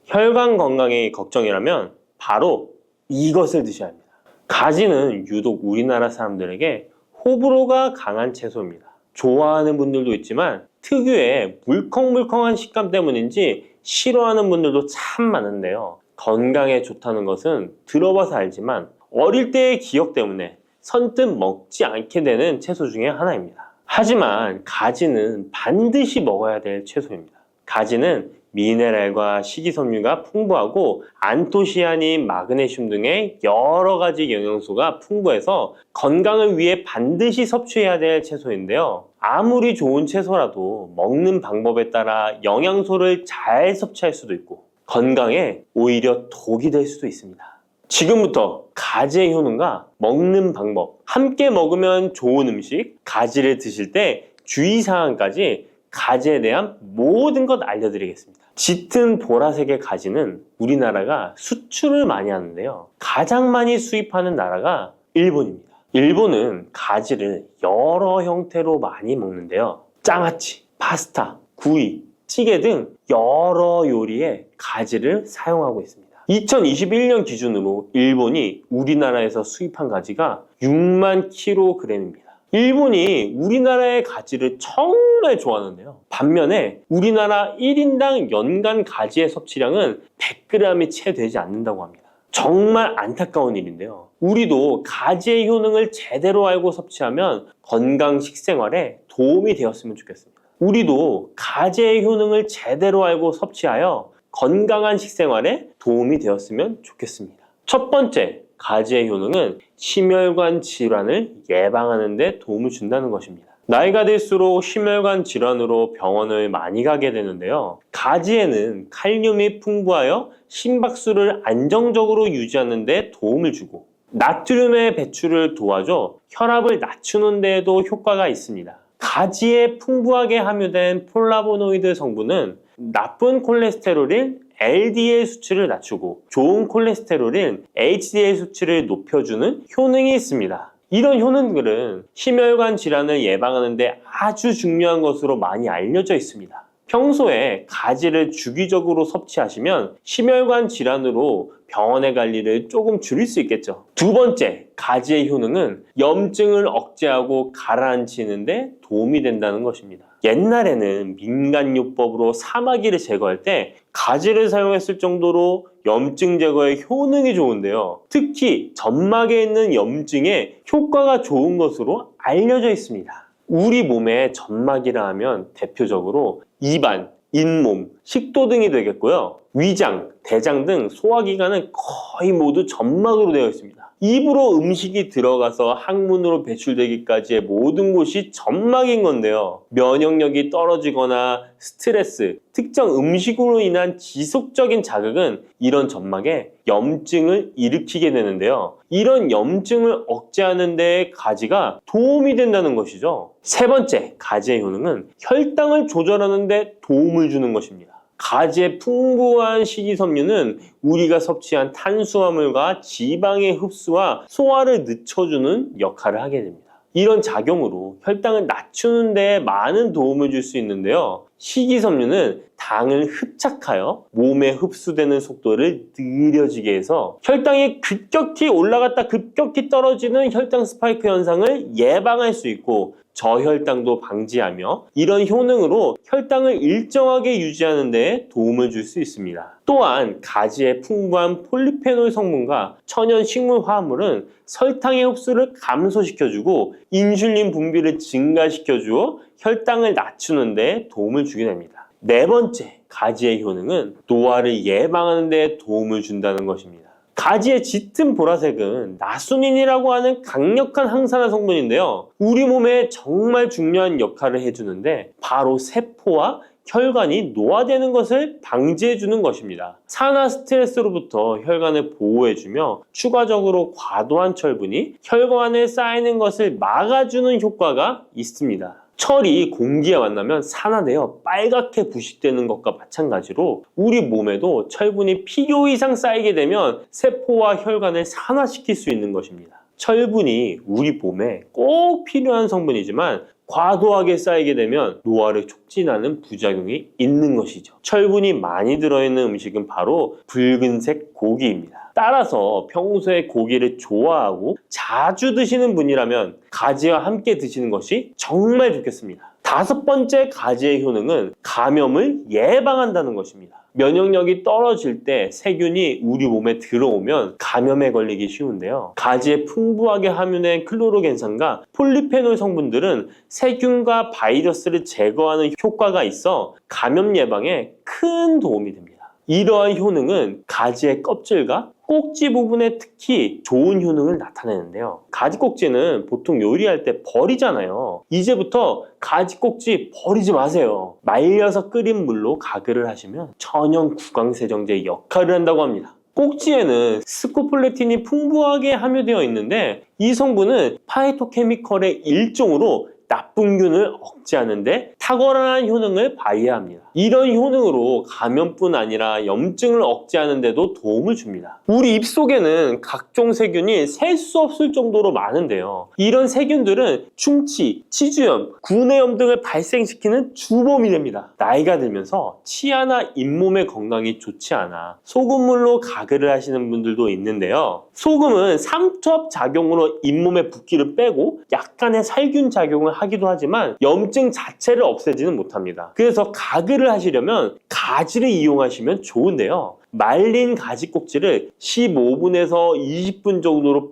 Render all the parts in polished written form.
혈관 건강이 걱정이라면 바로 이것을 드셔야 합니다. 가지는 유독 우리나라 사람들에게 호불호가 강한 채소입니다. 좋아하는 분들도 있지만 특유의 물컹물컹한 식감 때문인지 싫어하는 분들도 참 많은데요. 건강에 좋다는 것은 들어봐서 알지만 어릴 때의 기억 때문에 선뜻 먹지 않게 되는 채소 중에 하나입니다. 하지만 가지는 반드시 먹어야 될 채소입니다. 가지는 미네랄과 식이섬유가 풍부하고 안토시아닌, 마그네슘 등의 여러 가지 영양소가 풍부해서 건강을 위해 반드시 섭취해야 될 채소인데요. 아무리 좋은 채소라도 먹는 방법에 따라 영양소를 잘 섭취할 수도 있고 건강에 오히려 독이 될 수도 있습니다. 지금부터 가지의 효능과 먹는 방법, 함께 먹으면 좋은 음식, 가지를 드실 때 주의사항까지 가지에 대한 모든 것 알려드리겠습니다. 짙은 보라색의 가지는 우리나라가 수출을 많이 하는데요. 가장 많이 수입하는 나라가 일본입니다. 일본은 가지를 여러 형태로 많이 먹는데요. 장아찌, 파스타, 구이, 찌개 등 여러 요리에 가지를 사용하고 있습니다. 2021년 기준으로 일본이 우리나라에서 수입한 가지가 6만 kg입니다. 일본이 우리나라의 가지를 정말 좋아하는데요. 반면에 우리나라 1인당 연간 가지의 섭취량은 100g이 채 되지 않는다고 합니다. 정말 안타까운 일인데요. 우리도 가지의 효능을 제대로 알고 섭취하면 건강 식생활에 도움이 되었으면 좋겠습니다. 우리도 가지의 효능을 제대로 알고 섭취하여 건강한 식생활에 도움이 되었으면 좋겠습니다. 첫 번째, 가지의 효능은 심혈관 질환을 예방하는 데 도움을 준다는 것입니다. 나이가 들수록 심혈관 질환으로 병원을 많이 가게 되는데요. 가지에는 칼륨이 풍부하여 심박수를 안정적으로 유지하는 데 도움을 주고 나트륨의 배출을 도와줘 혈압을 낮추는 데에도 효과가 있습니다. 가지에 풍부하게 함유된 폴라보노이드 성분은 나쁜 콜레스테롤인 LDL 수치를 낮추고 좋은 콜레스테롤인 HDL 수치를 높여주는 효능이 있습니다. 이런 효능들은 심혈관 질환을 예방하는 데 아주 중요한 것으로 많이 알려져 있습니다. 평소에 가지를 주기적으로 섭취하시면 심혈관 질환으로 병원에 갈 일을 조금 줄일 수 있겠죠. 두 번째, 가지의 효능은 염증을 억제하고 가라앉히는 데 도움이 된다는 것입니다. 옛날에는 민간요법으로 사마귀를 제거할 때 가지를 사용했을 정도로 염증 제거에 효능이 좋은데요. 특히 점막에 있는 염증에 효과가 좋은 것으로 알려져 있습니다. 우리 몸에 점막이라 하면 대표적으로 입안, 잇몸, 식도 등이 되겠고요. 위장, 대장 등 소화기관은 거의 모두 점막으로 되어 있습니다. 입으로 음식이 들어가서 항문으로 배출되기까지의 모든 곳이 점막인 건데요. 면역력이 떨어지거나 스트레스, 특정 음식으로 인한 지속적인 자극은 이런 점막에 염증을 일으키게 되는데요. 이런 염증을 억제하는 데 가지가 도움이 된다는 것이죠. 세 번째, 가지의 효능은 혈당을 조절하는 데 도움을 주는 것입니다. 가지의 풍부한 식이섬유는 우리가 섭취한 탄수화물과 지방의 흡수와 소화를 늦춰주는 역할을 하게 됩니다. 이런 작용으로 혈당을 낮추는 데 많은 도움을 줄 수 있는데요. 식이섬유는 당을 흡착하여 몸에 흡수되는 속도를 느려지게 해서 혈당이 급격히 올라갔다 급격히 떨어지는 혈당 스파이크 현상을 예방할 수 있고 저혈당도 방지하며 이런 효능으로 혈당을 일정하게 유지하는 데 도움을 줄 수 있습니다. 또한 가지의 풍부한 폴리페놀 성분과 천연 식물 화합물은 설탕의 흡수를 감소시켜주고 인슐린 분비를 증가시켜주어 혈당을 낮추는 데 도움을 주게 됩니다. 네 번째, 가지의 효능은 노화를 예방하는 데 도움을 준다는 것입니다. 가지의 짙은 보라색은 나수닌이라고 하는 강력한 항산화 성분인데요. 우리 몸에 정말 중요한 역할을 해주는데 바로 세포와 혈관이 노화되는 것을 방지해주는 것입니다. 산화 스트레스로부터 혈관을 보호해주며 추가적으로 과도한 철분이 혈관에 쌓이는 것을 막아주는 효과가 있습니다. 철이 공기에 만나면 산화되어 빨갛게 부식되는 것과 마찬가지로 우리 몸에도 철분이 필요 이상 쌓이게 되면 세포와 혈관을 산화시킬 수 있는 것입니다. 철분이 우리 몸에 꼭 필요한 성분이지만 과도하게 쌓이게 되면 노화를 촉진하는 부작용이 있는 것이죠. 철분이 많이 들어있는 음식은 바로 붉은색 고기입니다. 따라서 평소에 고기를 좋아하고 자주 드시는 분이라면 가지와 함께 드시는 것이 정말 좋겠습니다. 다섯 번째 가지의 효능은 감염을 예방한다는 것입니다. 면역력이 떨어질 때 세균이 우리 몸에 들어오면 감염에 걸리기 쉬운데요. 가지에 풍부하게 함유된 클로로겐산과 폴리페놀 성분들은 세균과 바이러스를 제거하는 효과가 있어 감염 예방에 큰 도움이 됩니다. 이러한 효능은 가지의 껍질과 꼭지 부분에 특히 좋은 효능을 나타내는데요. 가지 꼭지는 보통 요리할 때 버리잖아요. 이제부터 가지 꼭지 버리지 마세요. 말려서 끓인 물로 가글을 하시면 천연 구강세정제 역할을 한다고 합니다. 꼭지에는 스코폴레틴이 풍부하게 함유되어 있는데 이 성분은 파이토케미컬의 일종으로 나쁜 균을 억제하는 데 탁월한 효능을 발휘합니다. 이런 효능으로 감염뿐 아니라 염증을 억제하는 데도 도움을 줍니다. 우리 입속에는 각종 세균이 셀 수 없을 정도로 많은데요. 이런 세균들은 충치, 치주염, 구내염 등을 발생시키는 주범이 됩니다. 나이가 들면서 치아나 잇몸의 건강이 좋지 않아 소금물로 가글을 하시는 분들도 있는데요. 소금은 삼투압 작용으로 잇몸의 붓기를 빼고 약간의 살균 작용을 하기도 하지만 염증 자체를 없애지는 못합니다. 그래서 가글을 하시려면 가지를 이용하시면 좋은데요. 말린 가지 꼭지를 15분에서 20분 정도로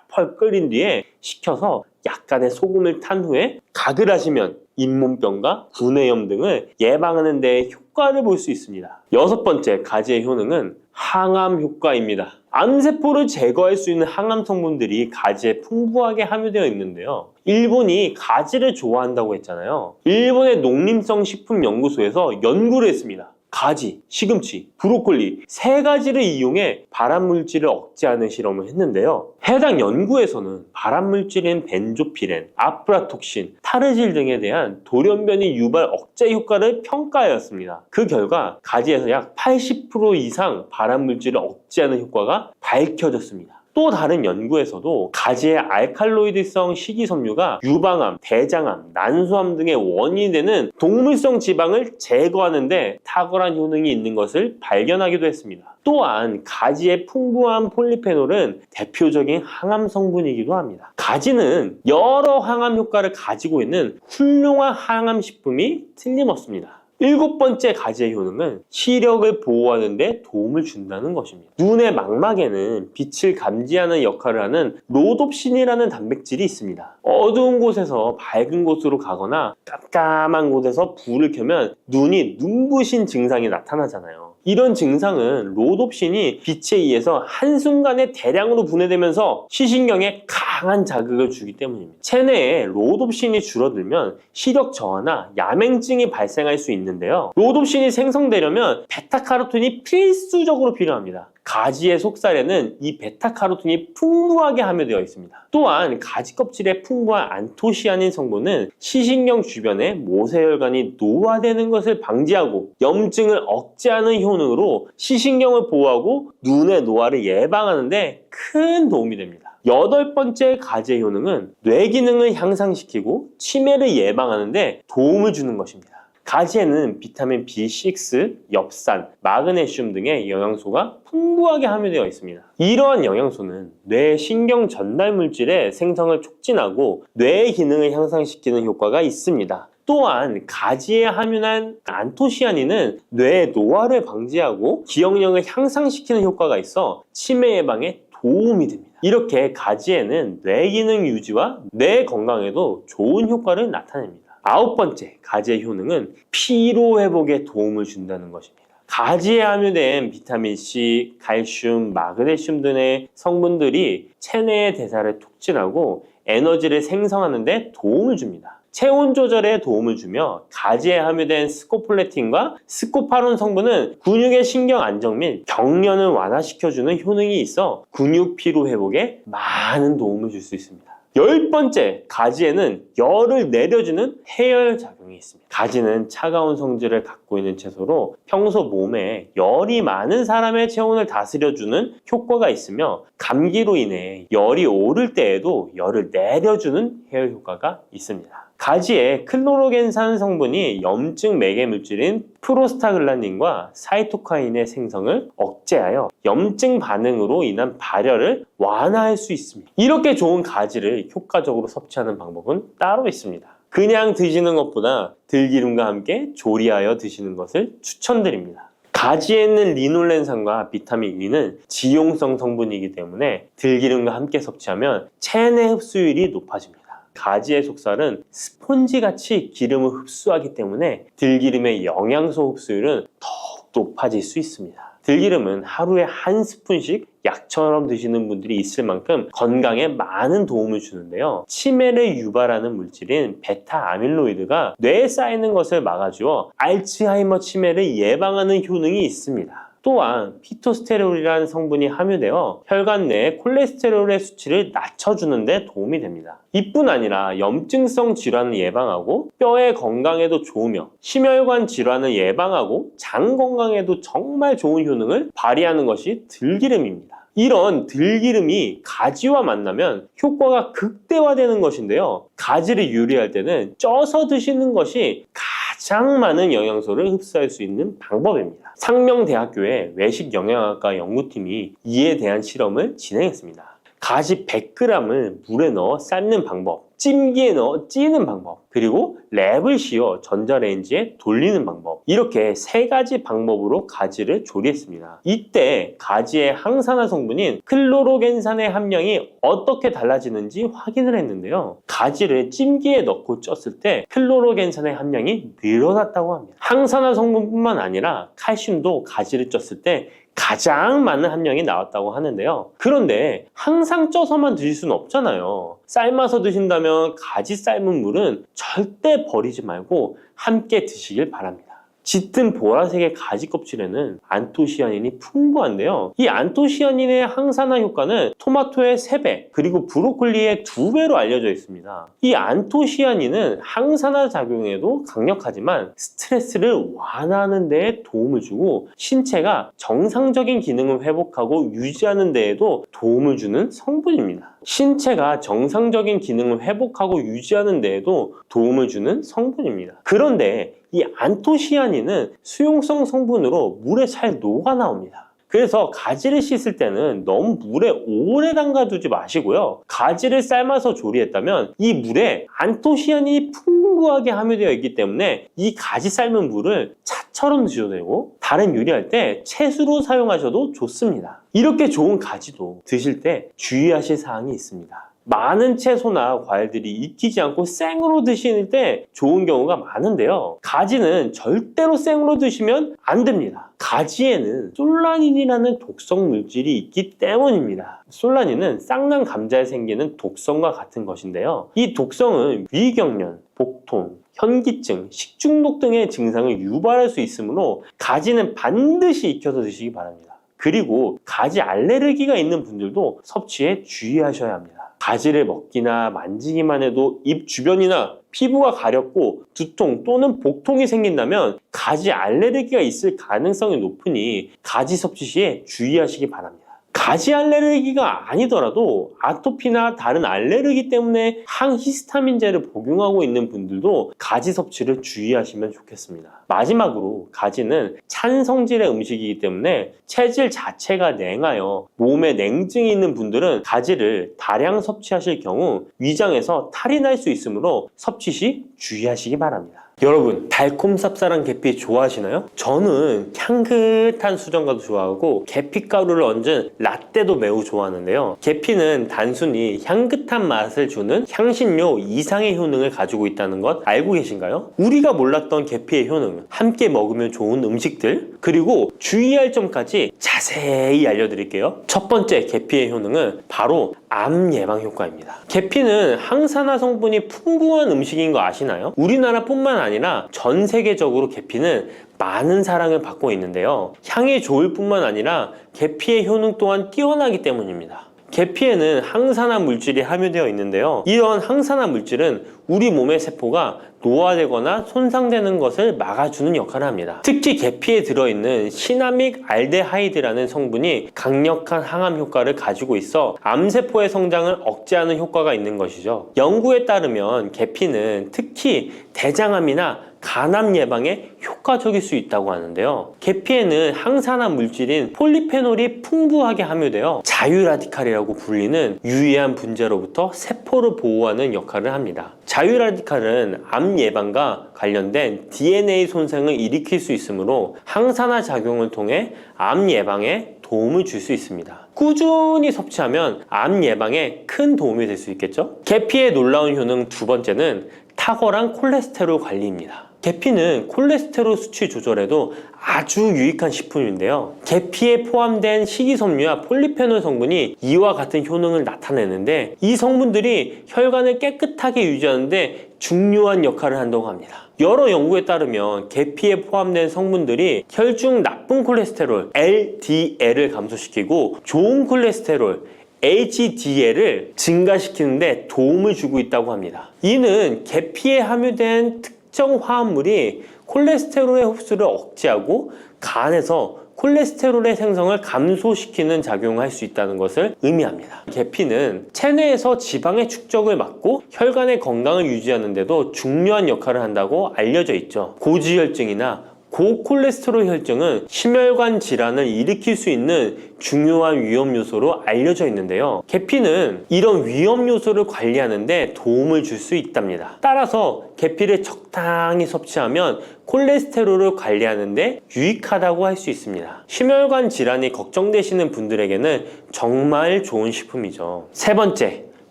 펄펄 끓인 뒤에 식혀서 약간의 소금을 탄 후에 가글 하시면 잇몸병과 구내염 등을 예방하는 데 효과를 볼 수 있습니다. 여섯 번째 가지의 효능은 항암 효과입니다. 암세포를 제거할 수 있는 항암 성분들이 가지에 풍부하게 함유되어 있는데요. 일본이 가지를 좋아한다고 했잖아요. 일본의 농림성식품연구소에서 연구를 했습니다. 가지, 시금치, 브로콜리 세 가지를 이용해 발암물질을 억제하는 실험을 했는데요. 해당 연구에서는 발암물질인 벤조피렌, 아프라톡신, 타르질 등에 대한 돌연변이 유발 억제 효과를 평가하였습니다. 그 결과 가지에서 약 80% 이상 발암물질을 억제하는 효과가 밝혀졌습니다. 또 다른 연구에서도 가지의 알칼로이드성 식이섬유가 유방암, 대장암, 난소암 등의 원인이 되는 동물성 지방을 제거하는 데 탁월한 효능이 있는 것을 발견하기도 했습니다. 또한 가지의 풍부한 폴리페놀은 대표적인 항암 성분이기도 합니다. 가지는 여러 항암 효과를 가지고 있는 훌륭한 항암 식품이 틀림없습니다. 일곱 번째 가지의 효능은 시력을 보호하는 데 도움을 준다는 것입니다. 눈의 망막에는 빛을 감지하는 역할을 하는 로놉신이라는 단백질이 있습니다. 어두운 곳에서 밝은 곳으로 가거나 깜깜한 곳에서 불을 켜면 눈이 눈부신 증상이 나타나잖아요. 이런 증상은 로놉신이 빛에 의해서 한순간에 대량으로 분해되면서 시신경에 강한 자극을 주기 때문입니다. 체내에 로놉신이 줄어들면 시력 저하나 야맹증이 발생할 수 있는데요. 로놉신이 생성되려면 베타카로틴이 필수적으로 필요합니다. 가지의 속살에는 이 베타카로틴이 풍부하게 함유되어 있습니다. 또한 가지 껍질에 풍부한 안토시아닌 성분은 시신경 주변에 모세혈관이 노화되는 것을 방지하고 염증을 억제하는 효능으로 시신경을 보호하고 눈의 노화를 예방하는 데 큰 도움이 됩니다. 여덟 번째 가지의 효능은 뇌 기능을 향상시키고 치매를 예방하는 데 도움을 주는 것입니다. 가지에는 비타민 B6, 엽산, 마그네슘 등의 영양소가 풍부하게 함유되어 있습니다. 이러한 영양소는 뇌 신경 전달 물질의 생성을 촉진하고 뇌의 기능을 향상시키는 효과가 있습니다. 또한 가지에 함유한 안토시아닌은 뇌의 노화를 방지하고 기억력을 향상시키는 효과가 있어 치매 예방에 도움이 됩니다. 이렇게 가지에는 뇌 기능 유지와 뇌 건강에도 좋은 효과를 나타냅니다. 아홉 번째 가지의 효능은 피로 회복에 도움을 준다는 것입니다. 가지에 함유된 비타민C, 칼슘, 마그네슘 등의 성분들이 체내의 대사를 촉진하고 에너지를 생성하는 데 도움을 줍니다. 체온 조절에 도움을 주며 가지에 함유된 스코폴레틴과 스코파론 성분은 근육의 신경 안정 및 경련을 완화시켜주는 효능이 있어 근육 피로 회복에 많은 도움을 줄 수 있습니다. 열 번째, 가지에는 열을 내려주는 해열 작용이 있습니다. 가지는 차가운 성질을 갖고 있는 채소로 평소 몸에 열이 많은 사람의 체온을 다스려주는 효과가 있으며 감기로 인해 열이 오를 때에도 열을 내려주는 해열 효과가 있습니다. 가지의 클로로겐산 성분이 염증 매개 물질인 프로스타글란딘과 사이토카인의 생성을 억제하여 염증 반응으로 인한 발열을 완화할 수 있습니다. 이렇게 좋은 가지를 효과적으로 섭취하는 방법은 따로 있습니다. 그냥 드시는 것보다 들기름과 함께 조리하여 드시는 것을 추천드립니다. 가지에 있는 리놀렌산과 비타민 E는 지용성 성분이기 때문에 들기름과 함께 섭취하면 체내 흡수율이 높아집니다. 가지의 속살은 스폰지같이 기름을 흡수하기 때문에 들기름의 영양소 흡수율은 더욱 높아질 수 있습니다. 들기름은 하루에 한 스푼씩 약처럼 드시는 분들이 있을 만큼 건강에 많은 도움을 주는데요. 치매를 유발하는 물질인 베타 아밀로이드가 뇌에 쌓이는 것을 막아주어 알츠하이머 치매를 예방하는 효능이 있습니다. 또한 피토스테롤이라는 성분이 함유되어 혈관 내 콜레스테롤의 수치를 낮춰주는 데 도움이 됩니다. 이뿐 아니라 염증성 질환을 예방하고 뼈의 건강에도 좋으며 심혈관 질환을 예방하고 장 건강에도 정말 좋은 효능을 발휘하는 것이 들기름입니다. 이런 들기름이 가지와 만나면 효과가 극대화되는 것인데요. 가지를 요리할 때는 쪄서 드시는 것이 가장 많은 영양소를 흡수할 수 있는 방법입니다. 상명대학교의 외식영양학과 연구팀이 이에 대한 실험을 진행했습니다. 가지 100g을 물에 넣어 삶는 방법, 찜기에 넣어 찌는 방법, 그리고 랩을 씌워 전자레인지에 돌리는 방법, 이렇게 3가지 방법으로 가지를 조리했습니다. 이때 가지의 항산화 성분인 클로로겐산의 함량이 어떻게 달라지는지 확인을 했는데요. 가지를 찜기에 넣고 쪘을 때 클로로겐산의 함량이 늘어났다고 합니다. 항산화 성분뿐만 아니라 칼슘도 가지를 쪘을 때 가장 많은 함량이 나왔다고 하는데요. 그런데 항상 쪄서만 드실 수는 없잖아요. 삶아서 드신다면 가지 삶은 물은 절대 버리지 말고 함께 드시길 바랍니다. 짙은 보라색의 가지 껍질에는 안토시아닌이 풍부한데요. 이 안토시아닌의 항산화 효과는 토마토의 3배, 그리고 브로콜리의 2배로 알려져 있습니다. 이 안토시아닌은 항산화 작용에도 강력하지만 스트레스를 완화하는 데에 도움을 주고 신체가 정상적인 기능을 회복하고 유지하는 데에도 도움을 주는 성분입니다. 신체가 정상적인 기능을 회복하고 유지하는 데에도 도움을 주는 성분입니다. 그런데 이 안토시아닌은 수용성 성분으로 물에 잘 녹아 나옵니다. 그래서 가지를 씻을 때는 너무 물에 오래 담가두지 마시고요. 가지를 삶아서 조리했다면 이 물에 안토시아닌이 풍부하게 함유되어 있기 때문에 이 가지 삶은 물을 차처럼 드셔도 되고 다른 요리할 때 채수로 사용하셔도 좋습니다. 이렇게 좋은 가지도 드실 때 주의하실 사항이 있습니다. 많은 채소나 과일들이 익히지 않고 생으로 드실 때 좋은 경우가 많은데요. 가지는 절대로 생으로 드시면 안 됩니다. 가지에는 솔라닌이라는 독성 물질이 있기 때문입니다. 솔라닌은 쌍난 감자에 생기는 독성과 같은 것인데요. 이 독성은 위경련, 복통, 현기증, 식중독 등의 증상을 유발할 수 있으므로 가지는 반드시 익혀서 드시기 바랍니다. 그리고 가지 알레르기가 있는 분들도 섭취에 주의하셔야 합니다. 가지를 먹기나 만지기만 해도 입 주변이나 피부가 가렵고 두통 또는 복통이 생긴다면 가지 알레르기가 있을 가능성이 높으니 가지 섭취 시에 주의하시기 바랍니다. 가지 알레르기가 아니더라도 아토피나 다른 알레르기 때문에 항히스타민제를 복용하고 있는 분들도 가지 섭취를 주의하시면 좋겠습니다. 마지막으로 가지는 찬 성질의 음식이기 때문에 체질 자체가 냉하여 몸에 냉증이 있는 분들은 가지를 다량 섭취하실 경우 위장에서 탈이 날 수 있으므로 섭취 시 주의하시기 바랍니다. 여러분, 달콤 쌉쌀한 계피 좋아하시나요? 저는 향긋한 수정과도 좋아하고 계피가루를 얹은 라떼도 매우 좋아하는데요. 계피는 단순히 향긋한 맛을 주는 향신료 이상의 효능을 가지고 있다는 것 알고 계신가요? 우리가 몰랐던 계피의 효능은 함께 먹으면 좋은 음식들, 그리고 주의할 점까지 자세히 알려드릴게요. 첫 번째 계피의 효능은 바로 암 예방 효과입니다. 계피는 항산화 성분이 풍부한 음식인 거 아시나요? 우리나라뿐만 아니라 전 세계적으로 계피는 많은 사랑을 받고 있는데요. 향이 좋을 뿐만 아니라 계피의 효능 또한 뛰어나기 때문입니다. 계피에는 항산화 물질이 함유되어 있는데요. 이런 항산화 물질은 우리 몸의 세포가 노화되거나 손상되는 것을 막아주는 역할을 합니다. 특히 계피에 들어있는 시나믹 알데하이드라는 성분이 강력한 항암 효과를 가지고 있어 암세포의 성장을 억제하는 효과가 있는 것이죠. 연구에 따르면 계피는 특히 대장암이나 간암 예방에 효과적일 수 있다고 하는데요. 계피에는 항산화 물질인 폴리페놀이 풍부하게 함유되어 자유라디칼이라고 불리는 유해한 분자로부터 세포를 보호하는 역할을 합니다. 자유라디칼은 암 예방과 관련된 DNA 손상을 일으킬 수 있으므로 항산화 작용을 통해 암 예방에 도움을 줄 수 있습니다. 꾸준히 섭취하면 암 예방에 큰 도움이 될 수 있겠죠? 계피의 놀라운 효능 두 번째는 탁월한 콜레스테롤 관리입니다. 계피는 콜레스테롤 수치 조절에도 아주 유익한 식품인데요. 계피에 포함된 식이섬유와 폴리페놀 성분이 이와 같은 효능을 나타내는데 이 성분들이 혈관을 깨끗하게 유지하는데 중요한 역할을 한다고 합니다. 여러 연구에 따르면 계피에 포함된 성분들이 혈중 나쁜 콜레스테롤 LDL을 감소시키고 좋은 콜레스테롤 HDL을 증가시키는데 도움을 주고 있다고 합니다. 이는 계피에 함유된 특정 화합물이 콜레스테롤의 흡수를 억제하고 간에서 콜레스테롤의 생성을 감소시키는 작용을 할 수 있다는 것을 의미합니다. 계피는 체내에서 지방의 축적을 막고 혈관의 건강을 유지하는 데도 중요한 역할을 한다고 알려져 있죠. 고지혈증이나 고콜레스테롤 혈증은 심혈관 질환을 일으킬 수 있는 중요한 위험 요소로 알려져 있는데요. 계피는 이런 위험 요소를 관리하는 데 도움을 줄 수 있답니다. 따라서 계피를 적당히 섭취하면 콜레스테롤을 관리하는 데 유익하다고 할 수 있습니다. 심혈관 질환이 걱정되시는 분들에게는 정말 좋은 식품이죠. 세 번째,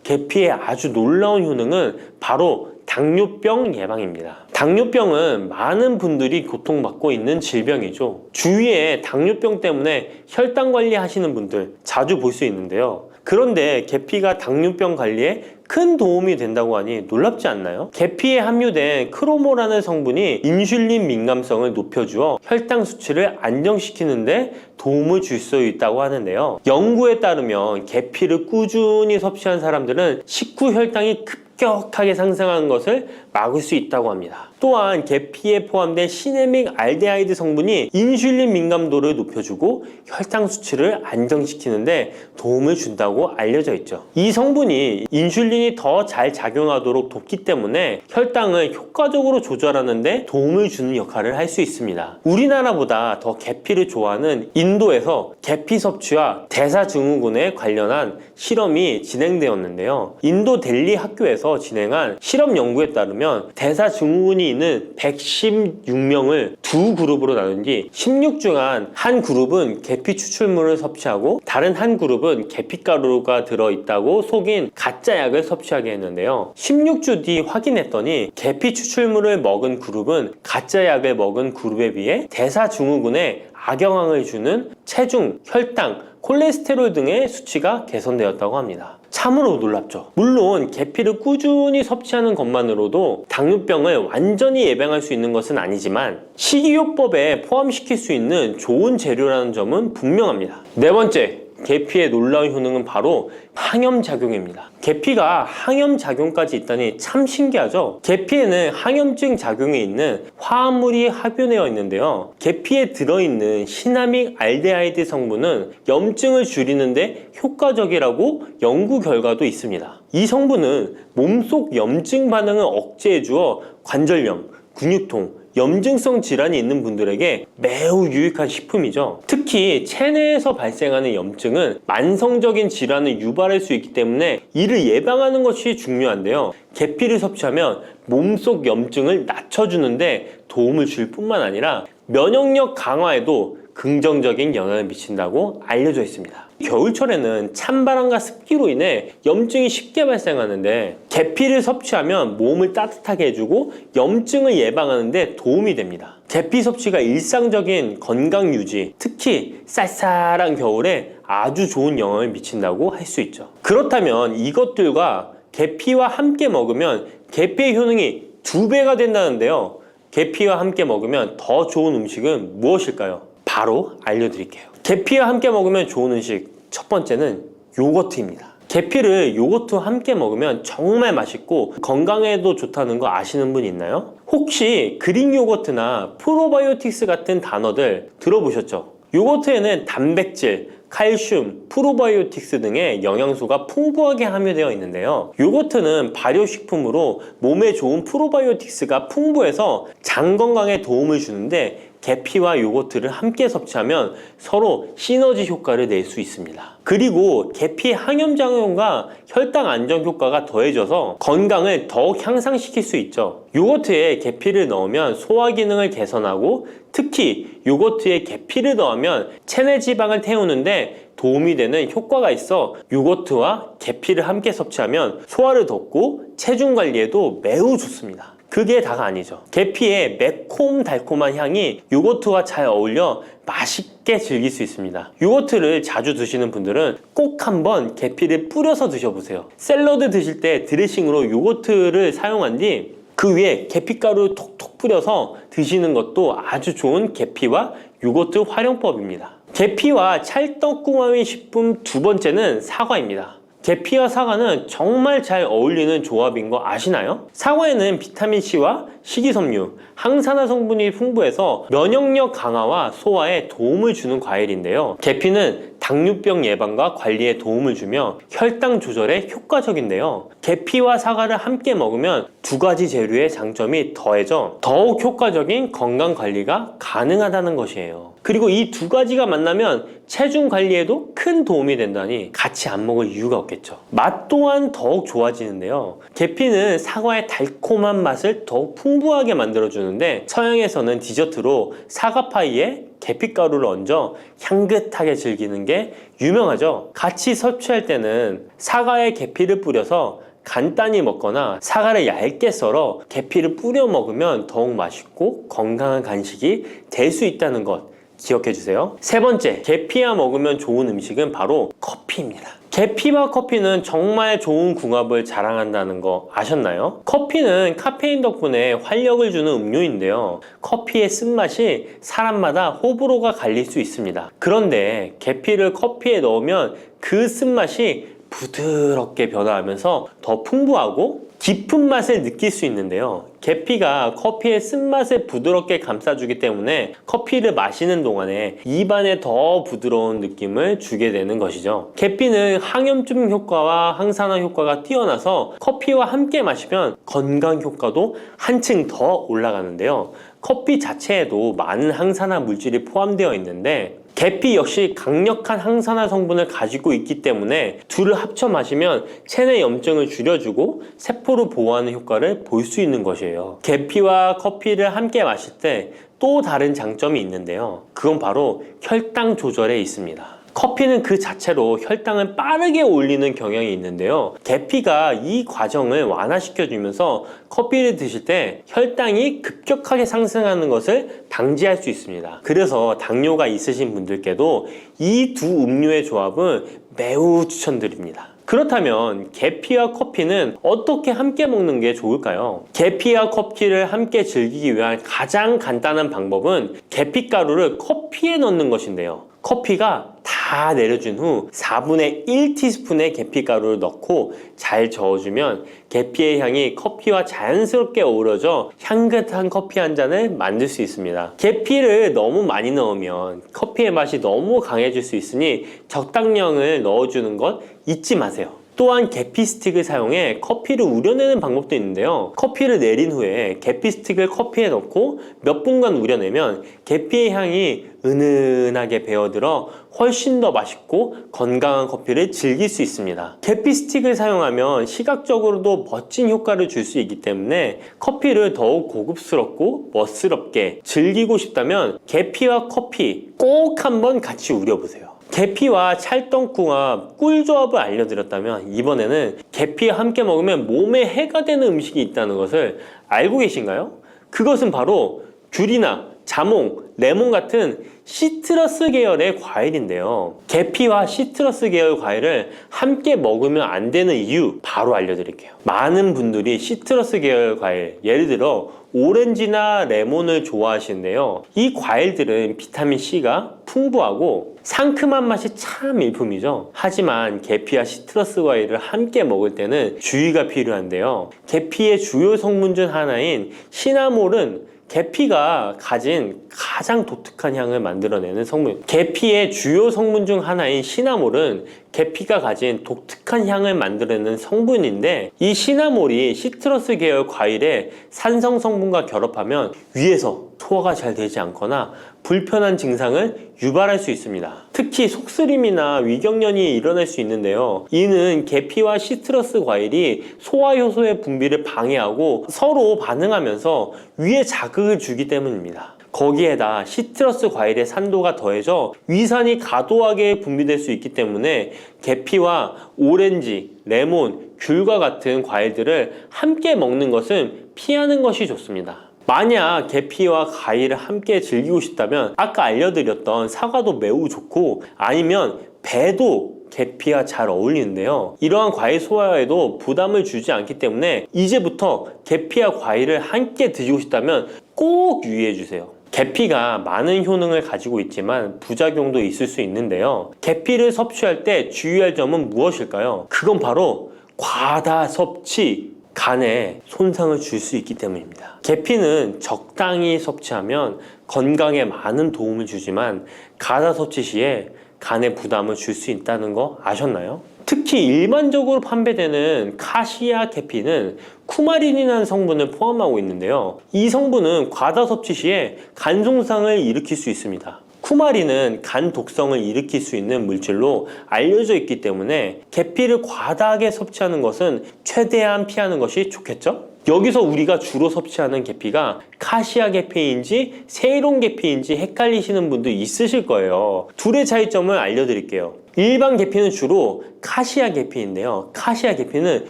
계피의 아주 놀라운 효능은 바로 당뇨병 예방입니다. 당뇨병은 많은 분들이 고통받고 있는 질병이죠. 주위에 당뇨병 때문에 혈당 관리하시는 분들 자주 볼 수 있는데요. 그런데 계피가 당뇨병 관리에 큰 도움이 된다고 하니 놀랍지 않나요? 계피에 함유된 크로모라는 성분이 인슐린 민감성을 높여주어 혈당 수치를 안정시키는데 도움을 줄 수 있다고 하는데요. 연구에 따르면 계피를 꾸준히 섭취한 사람들은 식후 혈당이 급격하게 상승하는 것을 막을 수 있다고 합니다. 또한 계피에 포함된 시네믹 알데하이드 성분이 인슐린 민감도를 높여주고 혈당 수치를 안정시키는데 도움을 준다고 알려져 있죠. 이 성분이 인슐린이 더 잘 작용하도록 돕기 때문에 혈당을 효과적으로 조절하는데 도움을 주는 역할을 할 수 있습니다. 우리나라보다 더 계피를 좋아하는 인도에서 계피 섭취와 대사증후군에 관련한 실험이 진행되었는데요. 인도 델리 학교에서 진행한 실험 연구에 따르면 대사증후군이 있는 116명을 두 그룹으로 나눈 뒤 16주간 한 그룹은 계피 추출물을 섭취하고 다른 한 그룹은 계피가루가 들어있다고 속인 가짜 약을 섭취하게 했는데요. 16주 뒤 확인했더니 계피 추출물을 먹은 그룹은 가짜 약을 먹은 그룹에 비해 대사증후군에 악영향을 주는 체중, 혈당, 콜레스테롤 등의 수치가 개선되었다고 합니다. 참으로 놀랍죠. 물론 계피를 꾸준히 섭취하는 것만으로도 당뇨병을 완전히 예방할 수 있는 것은 아니지만 식이요법에 포함시킬 수 있는 좋은 재료라는 점은 분명합니다. 네 번째, 계피의 놀라운 효능은 바로 항염작용입니다. 계피가 항염작용까지 있다니 참 신기하죠? 계피에는 항염증 작용이 있는 화합물이 함유되어 있는데요. 계피에 들어있는 시나믹 알데하이드 성분은 염증을 줄이는데 효과적이라고 연구 결과도 있습니다. 이 성분은 몸속 염증 반응을 억제해 주어 관절염, 근육통, 염증성 질환이 있는 분들에게 매우 유익한 식품이죠. 특히 체내에서 발생하는 염증은 만성적인 질환을 유발할 수 있기 때문에 이를 예방하는 것이 중요한데요. 계피를 섭취하면 몸속 염증을 낮춰주는데 도움을 줄 뿐만 아니라 면역력 강화에도 긍정적인 영향을 미친다고 알려져 있습니다. 겨울철에는 찬바람과 습기로 인해 염증이 쉽게 발생하는데 계피를 섭취하면 몸을 따뜻하게 해주고 염증을 예방하는 데 도움이 됩니다. 계피 섭취가 일상적인 건강 유지, 특히 쌀쌀한 겨울에 아주 좋은 영향을 미친다고 할 수 있죠. 그렇다면 이것들과 계피와 함께 먹으면 계피의 효능이 2배가 된다는데요. 계피와 함께 먹으면 더 좋은 음식은 무엇일까요? 바로 알려드릴게요. 계피와 함께 먹으면 좋은 음식, 첫 번째는 요거트입니다. 계피를 요거트와 함께 먹으면 정말 맛있고 건강에도 좋다는 거 아시는 분 있나요? 혹시 그릭 요거트나 프로바이오틱스 같은 단어들 들어보셨죠? 요거트에는 단백질, 칼슘, 프로바이오틱스 등의 영양소가 풍부하게 함유되어 있는데요. 요거트는 발효식품으로 몸에 좋은 프로바이오틱스가 풍부해서 장 건강에 도움을 주는데 계피와 요거트를 함께 섭취하면 서로 시너지 효과를 낼 수 있습니다. 그리고 계피 항염작용과 혈당 안정 효과가 더해져서 건강을 더욱 향상시킬 수 있죠. 요거트에 계피를 넣으면 소화 기능을 개선하고 특히 요거트에 계피를 넣으면 체내 지방을 태우는데 도움이 되는 효과가 있어 요거트와 계피를 함께 섭취하면 소화를 돋고 체중 관리에도 매우 좋습니다. 그게 다가 아니죠. 계피의 매콤달콤한 향이 요거트와 잘 어울려 맛있게 즐길 수 있습니다. 요거트를 자주 드시는 분들은 꼭 한번 계피를 뿌려서 드셔보세요. 샐러드 드실 때 드레싱으로 요거트를 사용한 뒤 그 위에 계피가루 톡톡 뿌려서 드시는 것도 아주 좋은 계피와 요거트 활용법입니다. 계피와 찰떡궁합의 식품 두 번째는 사과입니다. 계피와 사과는 정말 잘 어울리는 조합인 거 아시나요? 사과에는 비타민C와 식이섬유, 항산화 성분이 풍부해서 면역력 강화와 소화에 도움을 주는 과일인데요. 계피는 당뇨병 예방과 관리에 도움을 주며 혈당 조절에 효과적인데요. 계피와 사과를 함께 먹으면 두 가지 재료의 장점이 더해져 더욱 효과적인 건강 관리가 가능하다는 것이에요. 그리고 이 두 가지가 만나면 체중 관리에도 큰 도움이 된다니 같이 안 먹을 이유가 없겠죠. 맛 또한 더욱 좋아지는데요. 계피는 사과의 달콤한 맛을 더욱 풍부하게 만들어주는데 서양에서는 디저트로 사과파이에 계피가루를 얹어 향긋하게 즐기는 게 유명하죠. 같이 섭취할 때는 사과에 계피를 뿌려서 간단히 먹거나 사과를 얇게 썰어 계피를 뿌려 먹으면 더욱 맛있고 건강한 간식이 될 수 있다는 것 기억해 주세요. 세 번째, 계피와 먹으면 좋은 음식은 바로 커피입니다. 계피와 커피는 정말 좋은 궁합을 자랑한다는 거 아셨나요? 커피는 카페인 덕분에 활력을 주는 음료인데요. 커피의 쓴맛이 사람마다 호불호가 갈릴 수 있습니다. 그런데 계피를 커피에 넣으면 그 쓴맛이 부드럽게 변화하면서 더 풍부하고 깊은 맛을 느낄 수 있는데요. 계피가 커피의 쓴맛을 부드럽게 감싸주기 때문에 커피를 마시는 동안에 입안에 더 부드러운 느낌을 주게 되는 것이죠. 계피는 항염증 효과와 항산화 효과가 뛰어나서 커피와 함께 마시면 건강 효과도 한층 더 올라가는데요. 커피 자체에도 많은 항산화 물질이 포함되어 있는데 계피 역시 강력한 항산화 성분을 가지고 있기 때문에 둘을 합쳐 마시면 체내 염증을 줄여주고 세포를 보호하는 효과를 볼 수 있는 것이에요. 계피와 커피를 함께 마실 때 또 다른 장점이 있는데요. 그건 바로 혈당 조절에 있습니다. 커피는 그 자체로 혈당을 빠르게 올리는 경향이 있는데요. 계피가 이 과정을 완화시켜주면서 커피를 드실 때 혈당이 급격하게 상승하는 것을 방지할 수 있습니다. 그래서 당뇨가 있으신 분들께도 이 두 음료의 조합은 매우 추천드립니다. 그렇다면 계피와 커피는 어떻게 함께 먹는 게 좋을까요? 계피와 커피를 함께 즐기기 위한 가장 간단한 방법은 계피가루를 커피에 넣는 것인데요. 커피가 다 내려준 후 4분의 1티스푼의 계피가루를 넣고 잘 저어주면 계피의 향이 커피와 자연스럽게 어우러져 향긋한 커피 한 잔을 만들 수 있습니다. 계피를 너무 많이 넣으면 커피의 맛이 너무 강해질 수 있으니 적당량을 넣어주는 것 잊지 마세요. 또한 계피 스틱을 사용해 커피를 우려내는 방법도 있는데요. 커피를 내린 후에 계피 스틱을 커피에 넣고 몇 분간 우려내면 계피의 향이 은은하게 배어들어 훨씬 더 맛있고 건강한 커피를 즐길 수 있습니다. 계피 스틱을 사용하면 시각적으로도 멋진 효과를 줄 수 있기 때문에 커피를 더욱 고급스럽고 멋스럽게 즐기고 싶다면 계피와 커피 꼭 한번 같이 우려보세요. 계피와 찰떡궁합 꿀조합을 알려드렸다면 이번에는 계피와 함께 먹으면 몸에 해가 되는 음식이 있다는 것을 알고 계신가요? 그것은 바로 귤이나 자몽, 레몬 같은 시트러스 계열의 과일인데요. 계피와 시트러스 계열 과일을 함께 먹으면 안 되는 이유 바로 알려드릴게요. 많은 분들이 시트러스 계열 과일, 예를 들어 오렌지나 레몬을 좋아하시는데요. 이 과일들은 비타민C가 풍부하고 상큼한 맛이 참 일품이죠. 하지만 계피와 시트러스 과일을 함께 먹을 때는 주의가 필요한데요. 계피의 주요 성분 중 하나인 시나몰은 계피가 가진 가장 독특한 향을 만들어내는 성분. 계피의 주요 성분 중 하나인 시나몰은 계피가 가진 독특한 향을 만들어내는 성분인데, 이 시나몰이 시트러스 계열 과일의 산성 성분과 결합하면 위에서 소화가 잘 되지 않거나 불편한 증상을 유발할 수 있습니다. 특히 속쓰림이나 위경련이 일어날 수 있는데요. 이는 계피와 시트러스 과일이 소화 효소의 분비를 방해하고 서로 반응하면서 위에 자극을 주기 때문입니다. 거기에다 시트러스 과일의 산도가 더해져 위산이 과도하게 분비될 수 있기 때문에 계피와 오렌지, 레몬, 귤과 같은 과일들을 함께 먹는 것은 피하는 것이 좋습니다. 만약 계피와 과일을 함께 즐기고 싶다면 아까 알려드렸던 사과도 매우 좋고, 아니면 배도 계피와 잘 어울리는데요. 이러한 과일 소화에도 부담을 주지 않기 때문에 이제부터 계피와 과일을 함께 드시고 싶다면 꼭 유의해 주세요. 계피가 많은 효능을 가지고 있지만 부작용도 있을 수 있는데요. 계피를 섭취할 때 주의할 점은 무엇일까요? 그건 바로 과다 섭취, 간에 손상을 줄 수 있기 때문입니다. 계피는 적당히 섭취하면 건강에 많은 도움을 주지만 과다 섭취 시에 간에 부담을 줄 수 있다는 거 아셨나요? 특히 일반적으로 판매되는 카시아 계피는 쿠마린이라는 성분을 포함하고 있는데요. 이 성분은 과다 섭취 시에 간 손상을 일으킬 수 있습니다. 쿠마린은 간 독성을 일으킬 수 있는 물질로 알려져 있기 때문에 계피를 과다하게 섭취하는 것은 최대한 피하는 것이 좋겠죠? 여기서 우리가 주로 섭취하는 계피가 카시아 계피인지 세이론 계피인지 헷갈리시는 분도 있으실 거예요. 둘의 차이점을 알려드릴게요. 일반 계피는 주로 카시아 계피인데요. 카시아 계피는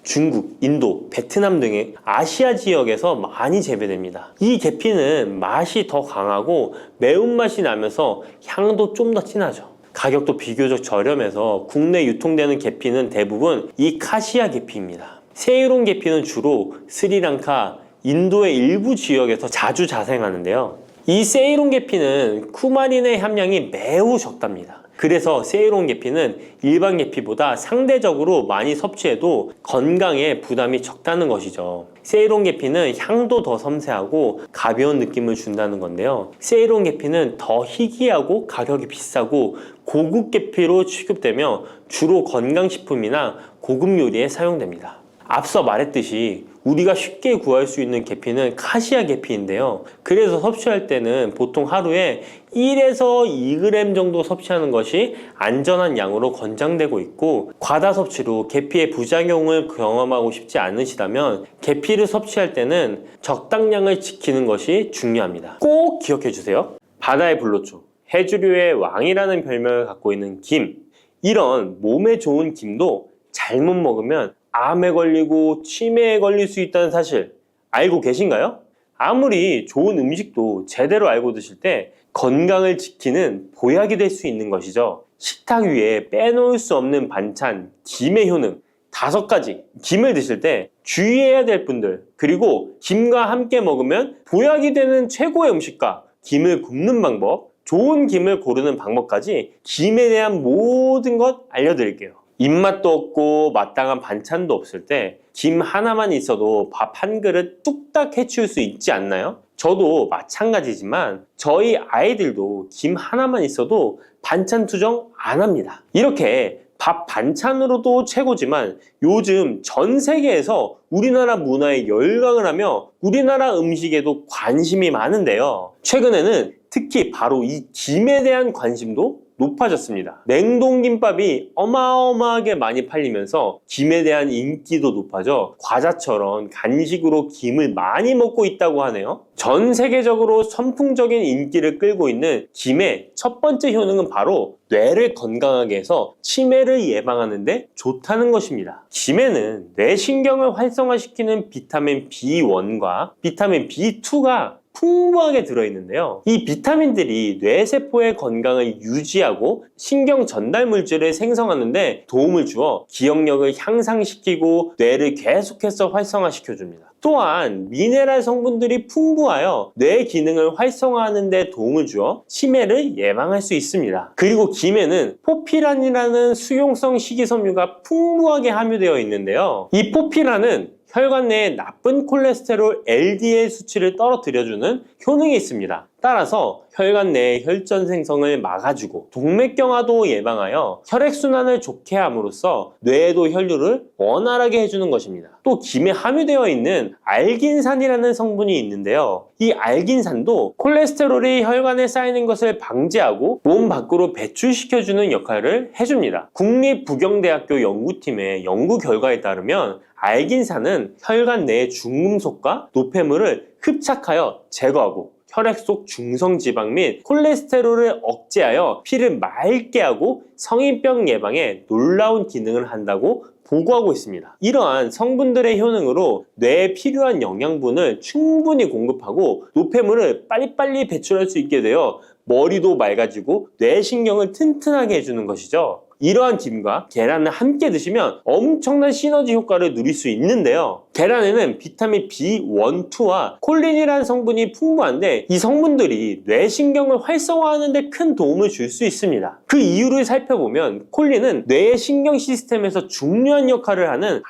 중국, 인도, 베트남 등의 아시아 지역에서 많이 재배됩니다. 이 계피는 맛이 더 강하고 매운맛이 나면서 향도 좀 더 진하죠. 가격도 비교적 저렴해서 국내 유통되는 계피는 대부분 이 카시아 계피입니다. 세이론 계피는 주로 스리랑카, 인도의 일부 지역에서 자주 자생하는데요. 이 세이론 계피는 쿠마린의 함량이 매우 적답니다. 그래서 세이론 계피는 일반 계피보다 상대적으로 많이 섭취해도 건강에 부담이 적다는 것이죠. 세이론 계피는 향도 더 섬세하고 가벼운 느낌을 준다는 건데요. 세이론 계피는 더 희귀하고 가격이 비싸고 고급 계피로 취급되며 주로 건강식품이나 고급 요리에 사용됩니다. 앞서 말했듯이 우리가 쉽게 구할 수 있는 계피는 카시아 계피인데요. 그래서 섭취할 때는 보통 하루에 1에서 2g 정도 섭취하는 것이 안전한 양으로 권장되고 있고, 과다 섭취로 계피의 부작용을 경험하고 싶지 않으시다면 계피를 섭취할 때는 적당량을 지키는 것이 중요합니다. 꼭 기억해 주세요. 바다의 불로초, 해조류의 왕이라는 별명을 갖고 있는 김, 이런 몸에 좋은 김도 잘못 먹으면 암에 걸리고 치매에 걸릴 수 있다는 사실 알고 계신가요? 아무리 좋은 음식도 제대로 알고 드실 때 건강을 지키는 보약이 될 수 있는 것이죠. 식탁 위에 빼놓을 수 없는 반찬, 김의 효능 5가지. 김을 드실 때 주의해야 될 분들, 그리고 김과 함께 먹으면 보약이 되는 최고의 음식과 김을 굽는 방법, 좋은 김을 고르는 방법까지 김에 대한 모든 것 알려드릴게요. 입맛도 없고 마땅한 반찬도 없을 때 김 하나만 있어도 밥 한 그릇 뚝딱 해치울 수 있지 않나요? 저도 마찬가지지만 저희 아이들도 김 하나만 있어도 반찬 투정 안 합니다. 이렇게 밥 반찬으로도 최고지만 요즘 전 세계에서 우리나라 문화에 열광을 하며 우리나라 음식에도 관심이 많은데요. 최근에는 특히 바로 이 김에 대한 관심도 높아졌습니다. 냉동김밥이 어마어마하게 많이 팔리면서 김에 대한 인기도 높아져 과자처럼 간식으로 김을 많이 먹고 있다고 하네요. 전 세계적으로 선풍적인 인기를 끌고 있는 김의 첫 번째 효능은 바로 뇌를 건강하게 해서 치매를 예방하는 데 좋다는 것입니다. 김에는 뇌신경을 활성화시키는 비타민 B1과 비타민 B2가 풍부하게 들어있는데요. 이 비타민들이 뇌세포의 건강을 유지하고 신경 전달 물질을 생성하는 데 도움을 주어 기억력을 향상시키고 뇌를 계속해서 활성화시켜줍니다. 또한 미네랄 성분들이 풍부하여 뇌 기능을 활성화하는 데 도움을 주어 치매를 예방할 수 있습니다. 그리고 김에는 포피란이라는 수용성 식이섬유가 풍부하게 함유되어 있는데요. 이 포피란은 혈관 내에 나쁜 콜레스테롤 LDL 수치를 떨어뜨려주는 효능이 있습니다. 따라서 혈관 내의 혈전 생성을 막아주고 동맥경화도 예방하여 혈액순환을 좋게 함으로써 뇌에도 혈류를 원활하게 해주는 것입니다. 또 김에 함유되어 있는 알긴산이라는 성분이 있는데요. 이 알긴산도 콜레스테롤이 혈관에 쌓이는 것을 방지하고 몸 밖으로 배출시켜주는 역할을 해줍니다. 국립부경대학교 연구팀의 연구 결과에 따르면 알긴산은 혈관 내의 중금속과 노폐물을 흡착하여 제거하고 혈액 속 중성지방 및 콜레스테롤을 억제하여 피를 맑게 하고 성인병 예방에 놀라운 기능을 한다고 보고하고 있습니다. 이러한 성분들의 효능으로 뇌에 필요한 영양분을 충분히 공급하고 노폐물을 빨리빨리 배출할 수 있게 되어 머리도 맑아지고 뇌신경을 튼튼하게 해주는 것이죠. 이러한 김과 계란을 함께 드시면 엄청난 시너지 효과를 누릴 수 있는데요. 계란에는 비타민 B1, 2와 콜린이라는 성분이 풍부한데 이 성분들이 뇌신경을 활성화하는 데 큰 도움을 줄 수 있습니다. 그 이유를 살펴보면 콜린은 뇌의 신경 시스템에서 중요한 역할을 하는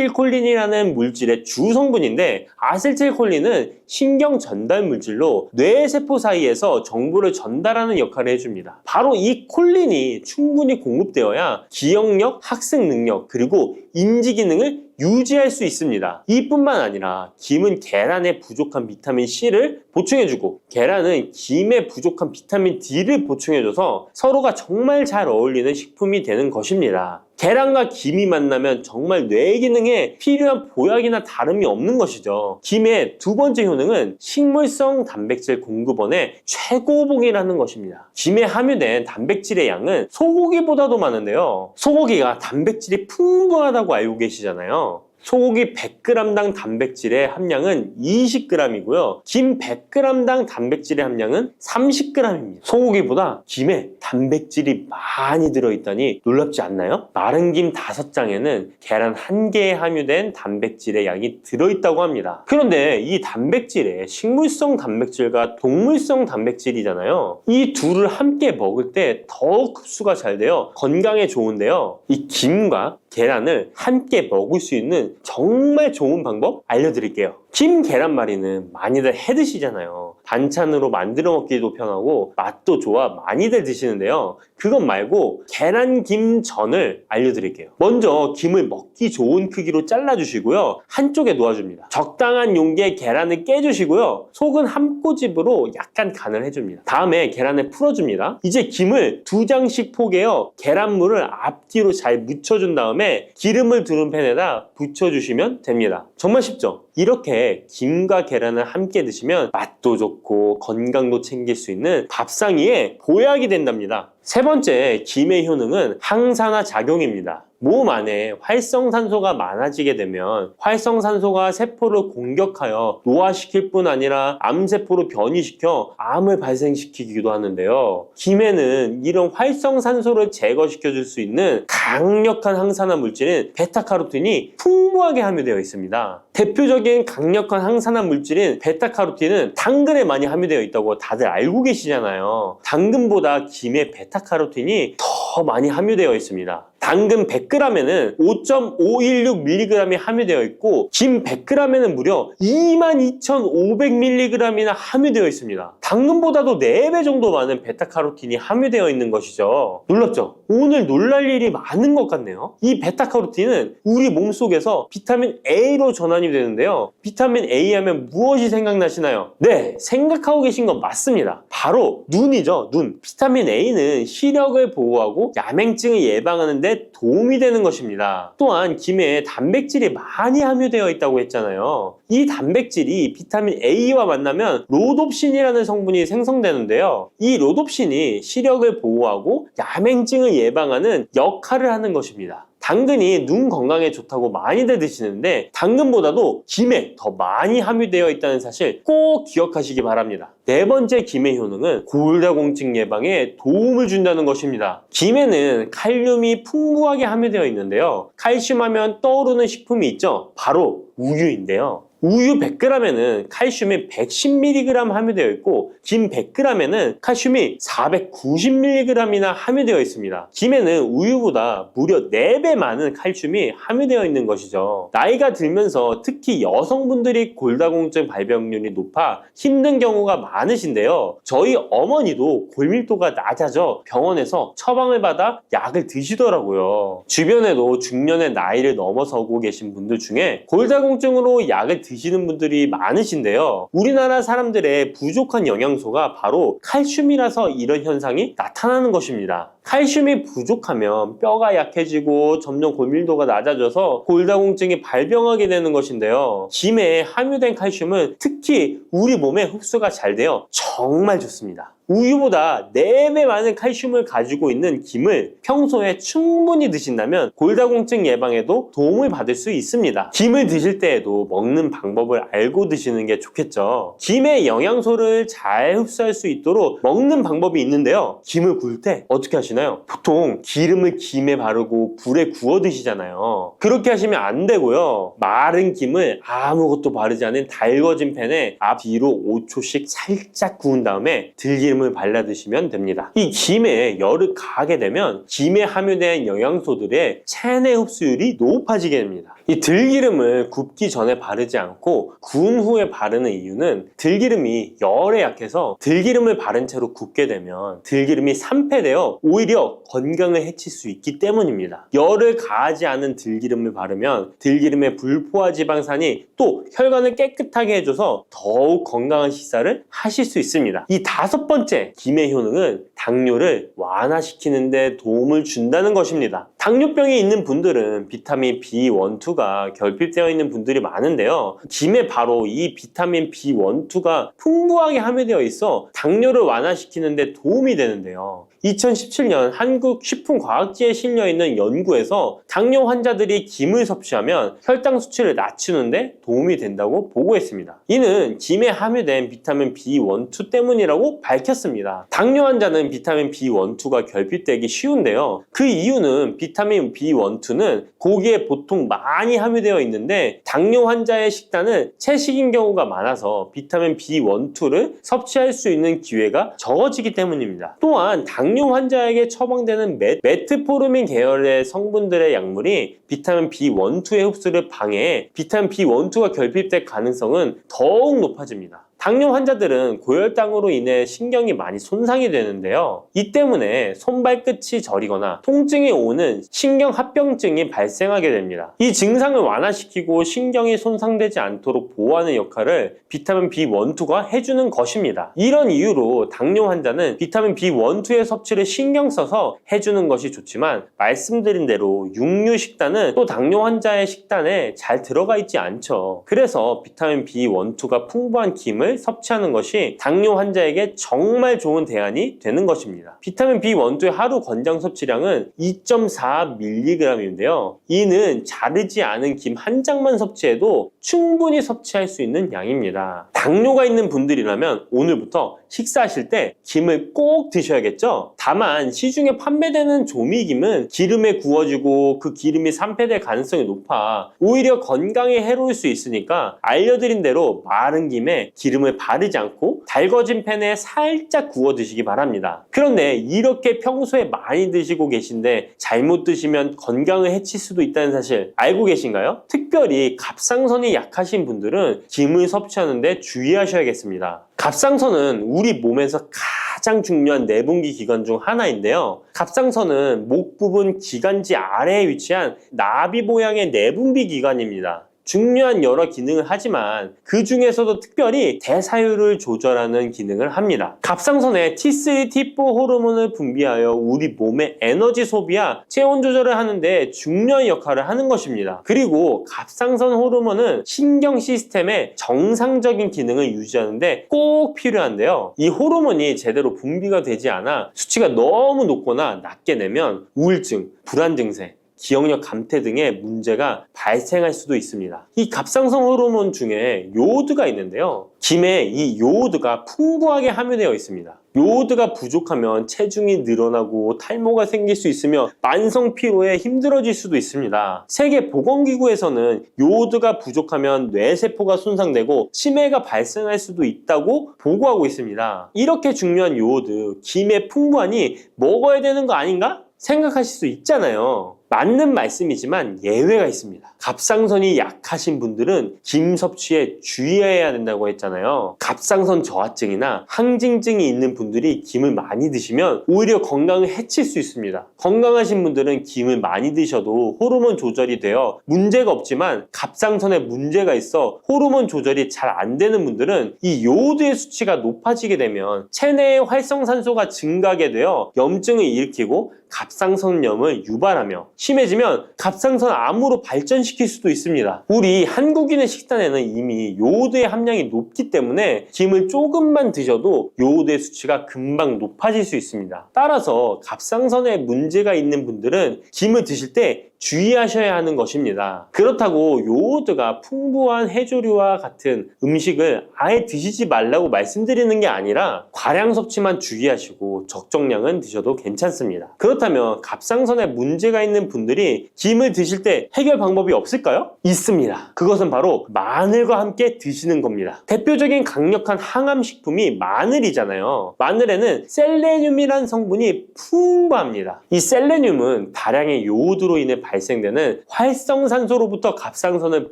아세틸콜린이라는 물질의 주 성분인데 아세틸콜린은 신경 전달 물질로 뇌 세포 사이에서 정보를 전달하는 역할을 해줍니다. 바로 이 콜린이 충분히 공급되어야 기억력, 학습 능력, 그리고 인지 기능을 유지할 수 있습니다. 이뿐만 아니라 김은 계란에 부족한 비타민 C를 보충해주고 계란은 김에 부족한 비타민 D를 보충해줘서 서로가 정말 잘 어울리는 식품이 되는 것입니다. 계란과 김이 만나면 정말 뇌 기능에 필요한 보약이나 다름이 없는 것이죠. 김의 두 번째 효능은 식물성 단백질 공급원의 최고봉이라는 것입니다. 김에 함유된 단백질의 양은 소고기보다도 많은데요. 소고기가 단백질이 풍부하다고 알고 계시잖아요. 소고기 100g당 단백질의 함량은 20g이고요. 김 100g당 단백질의 함량은 30g입니다. 소고기보다 김에 단백질이 많이 들어있다니 놀랍지 않나요? 마른 김 5장에는 계란 1개에 함유된 단백질의 양이 들어있다고 합니다. 그런데 이 단백질에 식물성 단백질과 동물성 단백질이잖아요. 이 둘을 함께 먹을 때 더욱 흡수가 잘 되어 건강에 좋은데요. 이 김과 계란을 함께 먹을 수 있는 정말 좋은 방법 알려드릴게요. 김 계란말이는 많이들 해 드시잖아요. 반찬으로 만들어 먹기도 편하고 맛도 좋아 많이들 드시는데요. 그것 말고 계란김전을 알려드릴게요. 먼저 김을 먹기 좋은 크기로 잘라주시고요. 한쪽에 놓아줍니다. 적당한 용기에 계란을 깨주시고요. 속은 한 꼬집으로 약간 간을 해줍니다. 다음에 계란을 풀어줍니다. 이제 김을 2장씩 포개어 계란물을 앞뒤로 잘 묻혀준 다음에 기름을 두른 팬에다 부쳐주시면 됩니다. 정말 쉽죠? 이렇게 김과 계란을 함께 드시면 맛도 좋고 건강도 챙길 수 있는 밥상위에 보약이 된답니다. 세 번째, 김의 효능은 항산화 작용입니다. 몸 안에 활성산소가 많아지게 되면 활성산소가 세포를 공격하여 노화시킬 뿐 아니라 암세포로 변이시켜 암을 발생시키기도 하는데요. 김에는 이런 활성산소를 제거시켜 줄 수 있는 강력한 항산화 물질인 베타카로틴이 풍부하게 함유되어 있습니다. 대표적인 강력한 항산화 물질인 베타카로틴은 당근에 많이 함유되어 있다고 다들 알고 계시잖아요. 당근보다 김에 베타카로틴이 더 많이 함유되어 있습니다. 당근 100g에는 5.516mg이 함유되어 있고 김 100g에는 무려 22,500mg이나 함유되어 있습니다. 당근보다도 4배 정도 많은 베타카로틴이 함유되어 있는 것이죠. 놀랍죠? 오늘 놀랄 일이 많은 것 같네요. 이 베타카로틴은 우리 몸속에서 비타민 A로 전환이 되는데요. 비타민 A 하면 무엇이 생각나시나요? 네, 생각하고 계신 건 맞습니다. 바로 눈이죠, 눈. 비타민 A는 시력을 보호하고 야맹증을 예방하는 데 도움이 되는 것입니다. 또한 김에 단백질이 많이 함유되어 있다고 했잖아요. 이 단백질이 비타민 A와 만나면 로놉신이라는 성분이 생성되는데요. 이 로놉신이 시력을 보호하고 야맹증을 예방하는 역할을 하는 것입니다. 당근이 눈 건강에 좋다고 많이들 드시는데 당근보다도 김에 더 많이 함유되어 있다는 사실 꼭 기억하시기 바랍니다. 네 번째 김의 효능은 골다공증 예방에 도움을 준다는 것입니다. 김에는 칼륨이 풍부하게 함유되어 있는데요. 칼슘 하면 떠오르는 식품이 있죠. 바로 우유인데요. 우유 100g에는 칼슘이 110mg 함유되어 있고 김 100g에는 칼슘이 490mg이나 함유되어 있습니다. 김에는 우유보다 무려 4배 많은 칼슘이 함유되어 있는 것이죠. 나이가 들면서 특히 여성분들이 골다공증 발병률이 높아 힘든 경우가 많으신데요. 저희 어머니도 골밀도가 낮아져 병원에서 처방을 받아 약을 드시더라고요. 주변에도 중년의 나이를 넘어서고 계신 분들 중에 골다공증으로 약을 드시는 분들이 많으신데요. 우리나라 사람들의 부족한 영양소가 바로 칼슘이라서 이런 현상이 나타나는 것입니다. 칼슘이 부족하면 뼈가 약해지고 점점 골밀도가 낮아져서 골다공증이 발병하게 되는 것인데요. 김에 함유된 칼슘은 특히 우리 몸에 흡수가 잘 되어 정말 좋습니다. 우유보다 4배 많은 칼슘을 가지고 있는 김을 평소에 충분히 드신다면 골다공증 예방에도 도움을 받을 수 있습니다. 김을 드실 때에도 먹는 방법을 알고 드시는 게 좋겠죠. 김의 영양소를 잘 흡수할 수 있도록 먹는 방법이 있는데요. 김을 구울 때 어떻게 하시나요? 보통 기름을 김에 바르고 불에 구워 드시잖아요. 그렇게 하시면 안 되고요. 마른 김을 아무것도 바르지 않은 달궈진 팬에 앞뒤로 5초씩 살짝 구운 다음에 들기름을 발라 드시면 됩니다. 이 김에 열을 가하게 되면 김에 함유된 영양소들의 체내 흡수율이 높아지게 됩니다. 이 들기름을 굽기 전에 바르지 않고 구운 후에 바르는 이유는 들기름이 열에 약해서 들기름을 바른 채로 굽게 되면 들기름이 산패되어 오히려 건강을 해칠 수 있기 때문입니다. 열을 가하지 않은 들기름을 바르면 들기름의 불포화 지방산이 또 혈관을 깨끗하게 해줘서 더욱 건강한 식사를 하실 수 있습니다. 이 5번째 김의 효능은 당뇨를 완화시키는 데 도움을 준다는 것입니다. 당뇨병이 있는 분들은 비타민 B1, 2가 결핍되어 있는 분들이 많은데요. 김에 바로 이 비타민 B1, 2가 풍부하게 함유되어 있어 당뇨를 완화시키는 데 도움이 되는데요. 2017년 한국식품과학지에 실려있는 연구에서 당뇨 환자들이 김을 섭취하면 혈당 수치를 낮추는데 도움이 된다고 보고했습니다. 이는 김에 함유된 비타민 B1, 2 때문이라고 밝혔습니다. 당뇨 환자는 비타민 B1, 2가 결핍되기 쉬운데요. 그 이유는 비타민 B1, 2는 고기에 보통 많이 함유되어 있는데 당뇨 환자의 식단은 채식인 경우가 많아서 비타민 B1, 2를 섭취할 수 있는 기회가 적어지기 때문입니다. 또한 당뇨 환자에게 처방되는 메트포르민 계열의 성분들의 약물이 비타민 B1, 2의 흡수를 방해해 비타민 B1, 2가 결핍될 가능성은 더욱 높아집니다. 당뇨 환자들은 고혈당으로 인해 신경이 많이 손상이 되는데요. 이 때문에 손발끝이 저리거나 통증이 오는 신경합병증이 발생하게 됩니다. 이 증상을 완화시키고 신경이 손상되지 않도록 보호하는 역할을 비타민 B1, 2가 해주는 것입니다. 이런 이유로 당뇨 환자는 비타민 B1, 2의 섭취를 신경 써서 해주는 것이 좋지만 말씀드린 대로 육류 식단은 또 당뇨 환자의 식단에 잘 들어가 있지 않죠. 그래서 비타민 B1, 2가 풍부한 김을 섭취하는 것이 당뇨 환자에게 정말 좋은 대안이 되는 것입니다. 비타민 B1, 2의 하루 권장 섭취량은 2.4mg인데요. 이는 자르지 않은 김 한 장만 섭취해도 충분히 섭취할 수 있는 양입니다. 당뇨가 있는 분들이라면 오늘부터 식사하실 때 김을 꼭 드셔야겠죠? 다만 시중에 판매되는 조미김은 기름에 구워지고 그 기름이 산패될 가능성이 높아 오히려 건강에 해로울 수 있으니까 알려드린 대로 마른 김에 기름을 바르지 않고 달궈진 팬에 살짝 구워 드시기 바랍니다. 그런데 이렇게 평소에 많이 드시고 계신데 잘못 드시면 건강을 해칠 수도 있다는 사실 알고 계신가요? 특별히 갑상선이 약하신 분들은 김을 섭취하는데 주의하셔야겠습니다. 갑상선은 우리 몸에서 가장 중요한 내분비 기관 중 하나인데요. 갑상선은 목 부분 기관지 아래에 위치한 나비 모양의 내분비 기관입니다. 중요한 여러 기능을 하지만 그 중에서도 특별히 대사율을 조절하는 기능을 합니다. 갑상선에 T3, T4 호르몬을 분비하여 우리 몸의 에너지 소비와 체온 조절을 하는데 중요한 역할을 하는 것입니다. 그리고 갑상선 호르몬은 신경 시스템의 정상적인 기능을 유지하는데 꼭 필요한데요. 이 호르몬이 제대로 분비가 되지 않아 수치가 너무 높거나 낮게 되면 우울증, 불안 증세, 기억력 감퇴 등의 문제가 발생할 수도 있습니다. 이 갑상선 호르몬 중에 요오드가 있는데요. 김에 이 요오드가 풍부하게 함유되어 있습니다. 요오드가 부족하면 체중이 늘어나고 탈모가 생길 수 있으며 만성 피로에 힘들어질 수도 있습니다. 세계보건기구에서는 요오드가 부족하면 뇌세포가 손상되고 치매가 발생할 수도 있다고 보고하고 있습니다. 이렇게 중요한 요오드, 김에 풍부하니 먹어야 되는 거 아닌가? 생각하실 수 있잖아요. 맞는 말씀이지만 예외가 있습니다. 갑상선이 약하신 분들은 김 섭취에 주의해야 된다고 했잖아요. 갑상선 저하증이나 항진증이 있는 분들이 김을 많이 드시면 오히려 건강을 해칠 수 있습니다. 건강하신 분들은 김을 많이 드셔도 호르몬 조절이 되어 문제가 없지만 갑상선에 문제가 있어 호르몬 조절이 잘 안 되는 분들은 이 요오드의 수치가 높아지게 되면 체내의 활성산소가 증가하게 되어 염증을 일으키고 갑상선염을 유발하며 심해지면 갑상선 암으로 발전시킬 수도 있습니다. 우리 한국인의 식단에는 이미 요오드의 함량이 높기 때문에 김을 조금만 드셔도 요오드의 수치가 금방 높아질 수 있습니다. 따라서 갑상선에 문제가 있는 분들은 김을 드실 때 주의하셔야 하는 것입니다. 그렇다고 요오드가 풍부한 해조류와 같은 음식을 아예 드시지 말라고 말씀드리는 게 아니라 과량 섭취만 주의하시고 적정량은 드셔도 괜찮습니다. 그렇다면 갑상선에 문제가 있는 분들이 김을 드실 때 해결 방법이 없을까요? 있습니다. 그것은 바로 마늘과 함께 드시는 겁니다. 대표적인 강력한 항암식품이 마늘이잖아요. 마늘에는 셀레늄이라는 성분이 풍부합니다. 이 셀레늄은 다량의 요오드로 인해 발생되는 활성산소로부터 갑상선을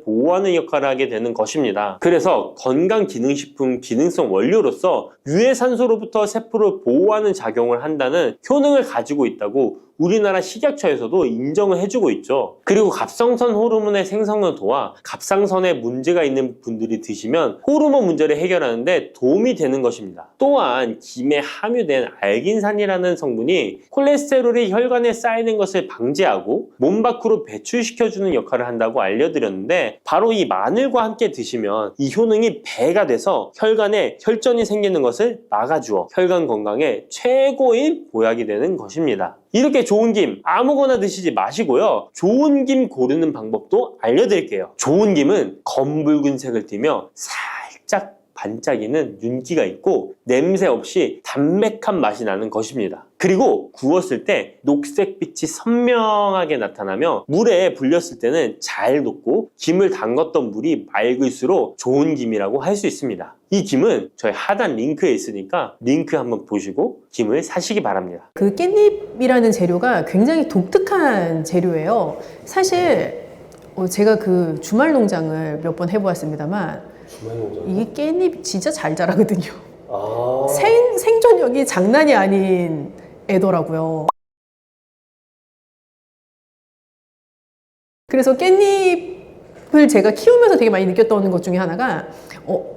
보호하는 역할을 하게 되는 것입니다. 그래서 건강기능식품 기능성 원료로서 유해산소로부터 세포를 보호하는 작용을 한다는 효능을 가지고 있다고 우리나라 식약처에서도 인정을 해주고 있죠. 그리고 갑상선 호르몬의 생성을 도와 갑상선에 문제가 있는 분들이 드시면 호르몬 문제를 해결하는데 도움이 되는 것입니다. 또한 김에 함유된 알긴산이라는 성분이 콜레스테롤이 혈관에 쌓이는 것을 방지하고 몸 밖으로 배출시켜주는 역할을 한다고 알려드렸는데 바로 이 마늘과 함께 드시면 이 효능이 배가 돼서 혈관에 혈전이 생기는 것을 막아주어 혈관 건강에 최고의 보약이 되는 것입니다. 이렇게 좋은 김 아무거나 드시지 마시고요. 좋은 김 고르는 방법도 알려드릴게요. 좋은 김은 검붉은색을 띠며 살짝 반짝이는 윤기가 있고 냄새 없이 담백한 맛이 나는 것입니다. 그리고 구웠을 때 녹색빛이 선명하게 나타나며 물에 불렸을 때는 잘 녹고 김을 담갔던 물이 맑을수록 좋은 김이라고 할 수 있습니다. 이 김은 저희 하단 링크에 있으니까 링크 한번 보시고 김을 사시기 바랍니다. 그 깻잎이라는 재료가 굉장히 독특한 재료예요. 사실 제가 그 주말 농장을 몇 번 해보았습니다만 이게 깻잎 진짜 잘 자라거든요. 생존력이 장난이 아닌 애더라고요. 그래서 깻잎을 제가 키우면서 되게 많이 느꼈던 것 중에 하나가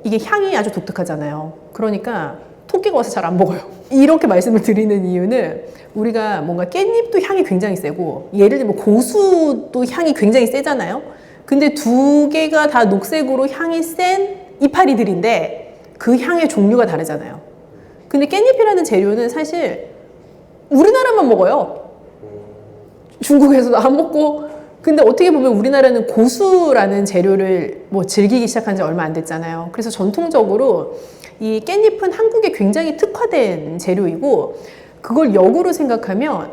이게 향이 아주 독특하잖아요. 그러니까 토끼가 와서 잘 안 먹어요. 이렇게 말씀을 드리는 이유는 우리가 뭔가 깻잎도 향이 굉장히 세고 예를 들면 고수도 향이 굉장히 세잖아요. 근데 두 개가 다 녹색으로 향이 센 이파리들인데 그 향의 종류가 다르잖아요. 근데 깻잎이라는 재료는 사실 우리나라만 먹어요. 중국에서도 안 먹고. 근데 어떻게 보면 우리나라는 고수라는 재료를 즐기기 시작한 지 얼마 안 됐잖아요. 그래서 전통적으로 이 깻잎은 한국에 굉장히 특화된 재료이고 그걸 역으로 생각하면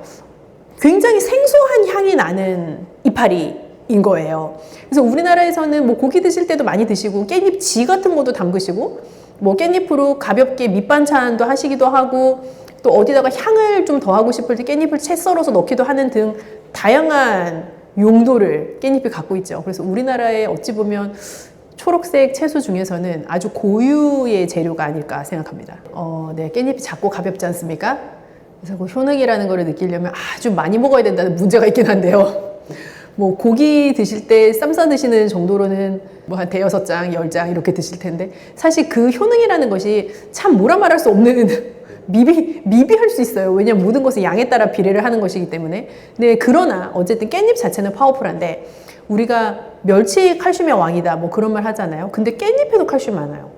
굉장히 생소한 향이 나는 이파리인 거예요. 그래서 우리나라에서는 고기 드실 때도 많이 드시고 깻잎지 같은 것도 담그시고 깻잎으로 가볍게 밑반찬도 하시기도 하고 또 어디다가 향을 좀 더하고 싶을 때 깻잎을 채 썰어서 넣기도 하는 등 다양한 용도를 깻잎이 갖고 있죠. 그래서 우리나라에 어찌 보면 초록색 채소 중에서는 아주 고유의 재료가 아닐까 생각합니다. 네, 깻잎이 작고 가볍지 않습니까? 그래서 그 효능이라는 걸 느끼려면 아주 많이 먹어야 된다는 문제가 있긴 한데요. 고기 드실 때 쌈 싸 드시는 정도로는 한 대여섯 장, 10장 이렇게 드실 텐데 사실 그 효능이라는 것이 참 뭐라 말할 수 없는 미비할 수 있어요. 왜냐하면 모든 것은 양에 따라 비례를 하는 것이기 때문에. 네, 그러나 어쨌든 깻잎 자체는 파워풀한데 우리가 멸치 칼슘의 왕이다 그런 말 하잖아요. 근데 깻잎에도 칼슘이 많아요.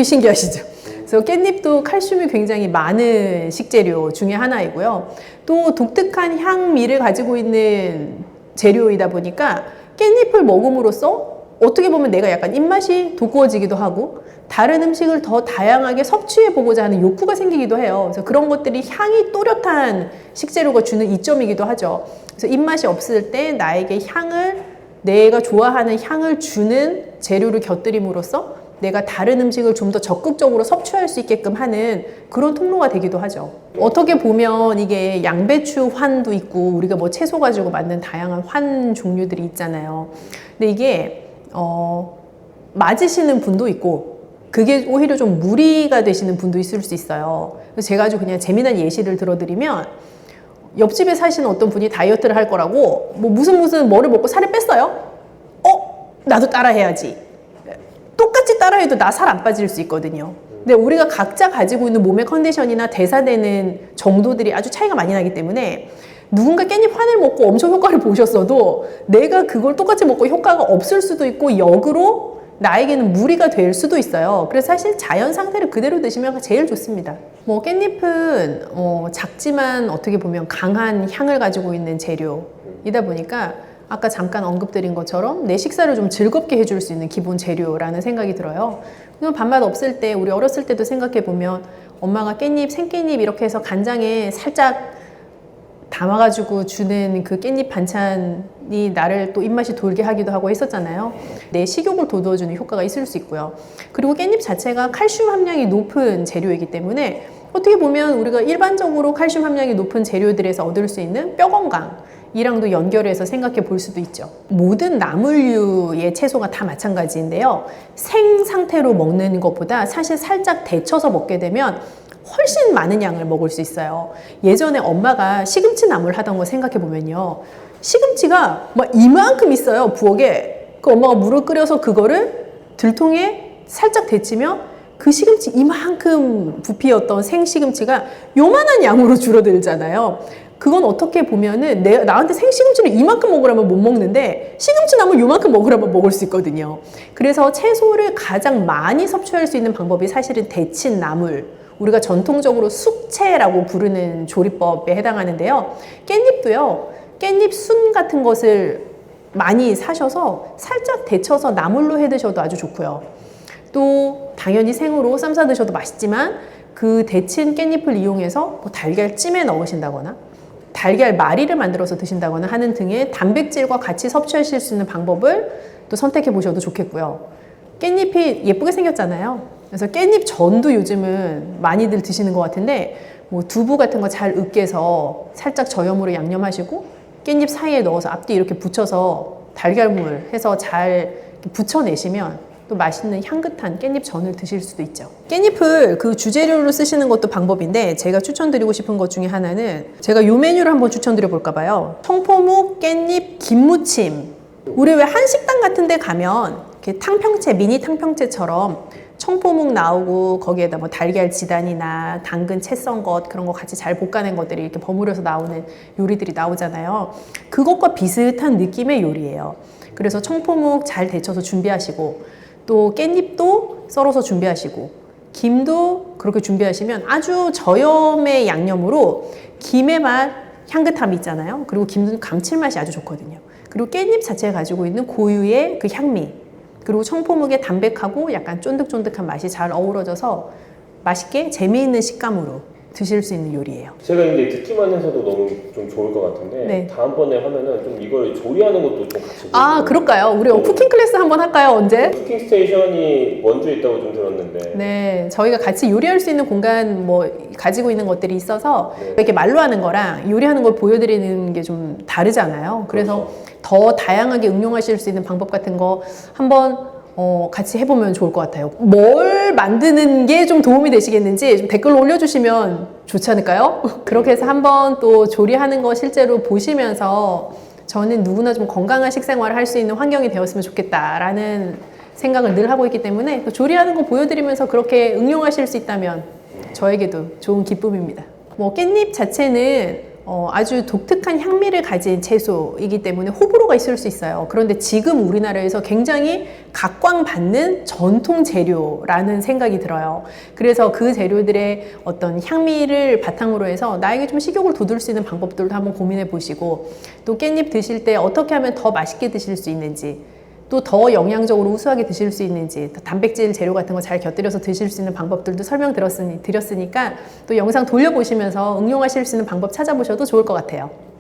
신기하시죠? 그래서 깻잎도 칼슘이 굉장히 많은 식재료 중에 하나이고요. 또 독특한 향미를 가지고 있는 재료이다 보니까 깻잎을 먹음으로써 어떻게 보면 내가 약간 입맛이 돋구어지기도 하고 다른 음식을 더 다양하게 섭취해 보고자 하는 욕구가 생기기도 해요. 그래서 그런 것들이 향이 또렷한 식재료가 주는 이점이기도 하죠. 그래서 입맛이 없을 때 나에게 내가 좋아하는 향을 주는 재료를 곁들임으로써 내가 다른 음식을 좀 더 적극적으로 섭취할 수 있게끔 하는 그런 통로가 되기도 하죠. 어떻게 보면 이게 양배추 환도 있고 우리가 뭐 채소 가지고 만든 다양한 환 종류들이 있잖아요. 근데 이게 맞으시는 분도 있고 그게 오히려 좀 무리가 되시는 분도 있을 수 있어요. 그래서 제가 아주 그냥 재미난 예시를 들어드리면 옆집에 사시는 어떤 분이 다이어트를 할 거라고 뭐 무슨 뭐를 먹고 살을 뺐어요? 나도 따라 해야지. 똑같이 따라해도 나 살 안 빠질 수 있거든요. 근데 우리가 각자 가지고 있는 몸의 컨디션이나 대사되는 정도들이 아주 차이가 많이 나기 때문에 누군가 깻잎 환을 먹고 엄청 효과를 보셨어도 내가 그걸 똑같이 먹고 효과가 없을 수도 있고 역으로 나에게는 무리가 될 수도 있어요. 그래서 사실 자연 상태를 그대로 드시면 제일 좋습니다. 뭐 깻잎은 작지만 어떻게 보면 강한 향을 가지고 있는 재료이다 보니까 아까 잠깐 언급드린 것처럼 내 식사를 좀 즐겁게 해줄 수 있는 기본 재료라는 생각이 들어요. 그럼 밥맛 없을 때 우리 어렸을 때도 생각해보면 엄마가 깻잎, 생깻잎 이렇게 해서 간장에 살짝 담아가지고 주는 그 깻잎 반찬이 나를 또 입맛이 돌게 하기도 하고 했었잖아요. 내 식욕을 돋워주는 효과가 있을 수 있고요. 그리고 깻잎 자체가 칼슘 함량이 높은 재료이기 때문에 어떻게 보면 우리가 일반적으로 칼슘 함량이 높은 재료들에서 얻을 수 있는 뼈 건강 이랑도 연결해서 생각해 볼 수도 있죠. 모든 나물류의 채소가 다 마찬가지인데요. 생 상태로 먹는 것보다 사실 살짝 데쳐서 먹게 되면 훨씬 많은 양을 먹을 수 있어요. 예전에 엄마가 시금치 나물 하던 거 생각해 보면요. 시금치가 막 이만큼 있어요, 부엌에. 그 엄마가 물을 끓여서 그거를 들통에 살짝 데치면 그 시금치 이만큼 부피였던 생시금치가 요만한 양으로 줄어들잖아요. 그건 어떻게 보면은 나한테 생시금치를 이만큼 먹으라면 못 먹는데 시금치 나물 요만큼 먹으라면 먹을 수 있거든요. 그래서 채소를 가장 많이 섭취할 수 있는 방법이 사실은 데친 나물, 우리가 전통적으로 숙채라고 부르는 조리법에 해당하는데요. 깻잎도요. 깻잎 순 같은 것을 많이 사셔서 살짝 데쳐서 나물로 해 드셔도 아주 좋고요. 또 당연히 생으로 쌈 싸 드셔도 맛있지만 그 데친 깻잎을 이용해서 뭐 달걀찜에 넣으신다거나 달걀 마리를 만들어서 드신다거나 하는 등의 단백질과 같이 섭취하실 수 있는 방법을 또 선택해 보셔도 좋겠고요. 깻잎이 예쁘게 생겼잖아요. 그래서 깻잎 전도 요즘은 많이들 드시는 것 같은데 뭐 두부 같은 거 잘 으깨서 살짝 저염으로 양념하시고 깻잎 사이에 넣어서 앞뒤 이렇게 붙여서 달걀물 해서 잘 붙여내시면 또 맛있는 향긋한 깻잎 전을 드실 수도 있죠. 깻잎을 그 주재료로 쓰시는 것도 방법인데 제가 추천드리고 싶은 것 중에 하나는 제가 이 메뉴를 한번 추천드려 볼까 봐요. 청포묵 깻잎 김무침. 우리 왜 한식당 같은 데 가면 이렇게 탕평채, 미니 탕평채처럼 청포묵 나오고 거기에다 뭐 달걀 지단이나 당근 채 썬 것 그런 거 같이 잘 볶아낸 것들이 이렇게 버무려서 나오는 요리들이 나오잖아요. 그것과 비슷한 느낌의 요리예요. 그래서 청포묵 잘 데쳐서 준비하시고 또 깻잎도 썰어서 준비하시고 김도 그렇게 준비하시면 아주 저염의 양념으로 김의 맛, 향긋함이 있잖아요. 그리고 김도 감칠맛이 아주 좋거든요. 그리고 깻잎 자체가 가지고 있는 고유의 그 향미 그리고 청포묵의 담백하고 약간 쫀득쫀득한 맛이 잘 어우러져서 맛있게 재미있는 식감으로 드실 수 있는 요리예요. 제가 이제 듣기만 해서도 너무 좀 좋을 것 같은데 네. 다음번에 하면은 좀 이걸 조리하는 것도 좀 같이 아, 그럴까요? 우리 쿠킹 클래스 한번 할까요? 언제? 쿠킹 스테이션이 원주에 있다고 좀 들었는데 네, 저희가 같이 요리할 수 있는 공간 뭐 가지고 있는 것들이 있어서 네. 이렇게 말로 하는 거랑 요리하는 걸 보여드리는 게 좀 다르잖아요. 그래서 더 다양하게 응용하실 수 있는 방법 같은 거 한번 같이 해보면 좋을 것 같아요. 뭘 만드는 게 좀 도움이 되시겠는지 좀 댓글로 올려주시면 좋지 않을까요? 그렇게 해서 한번 또 조리하는 거 실제로 보시면서 저는 누구나 좀 건강한 식생활을 할 수 있는 환경이 되었으면 좋겠다라는 생각을 늘 하고 있기 때문에 또 조리하는 거 보여드리면서 그렇게 응용하실 수 있다면 저에게도 좋은 기쁨입니다. 뭐 깻잎 자체는 아주 독특한 향미를 가진 채소이기 때문에 호불호가 있을 수 있어요. 그런데 지금 우리나라에서 굉장히 각광받는 전통 재료라는 생각이 들어요. 그래서 그 재료들의 어떤 향미를 바탕으로 해서 나에게 좀 식욕을 돋울 수 있는 방법들도 한번 고민해 보시고 또 깻잎 드실 때 어떻게 하면 더 맛있게 드실 수 있는지 또 더 영양적으로 우수하게 드실 수 있는지, 단백질 재료 같은 거 잘 곁들여서 드실 수 있는 방법들도 설명드렸으니까 또 영상 돌려보시면서 응용하실 수 있는 방법 찾아보셔도 좋을 것 같아요.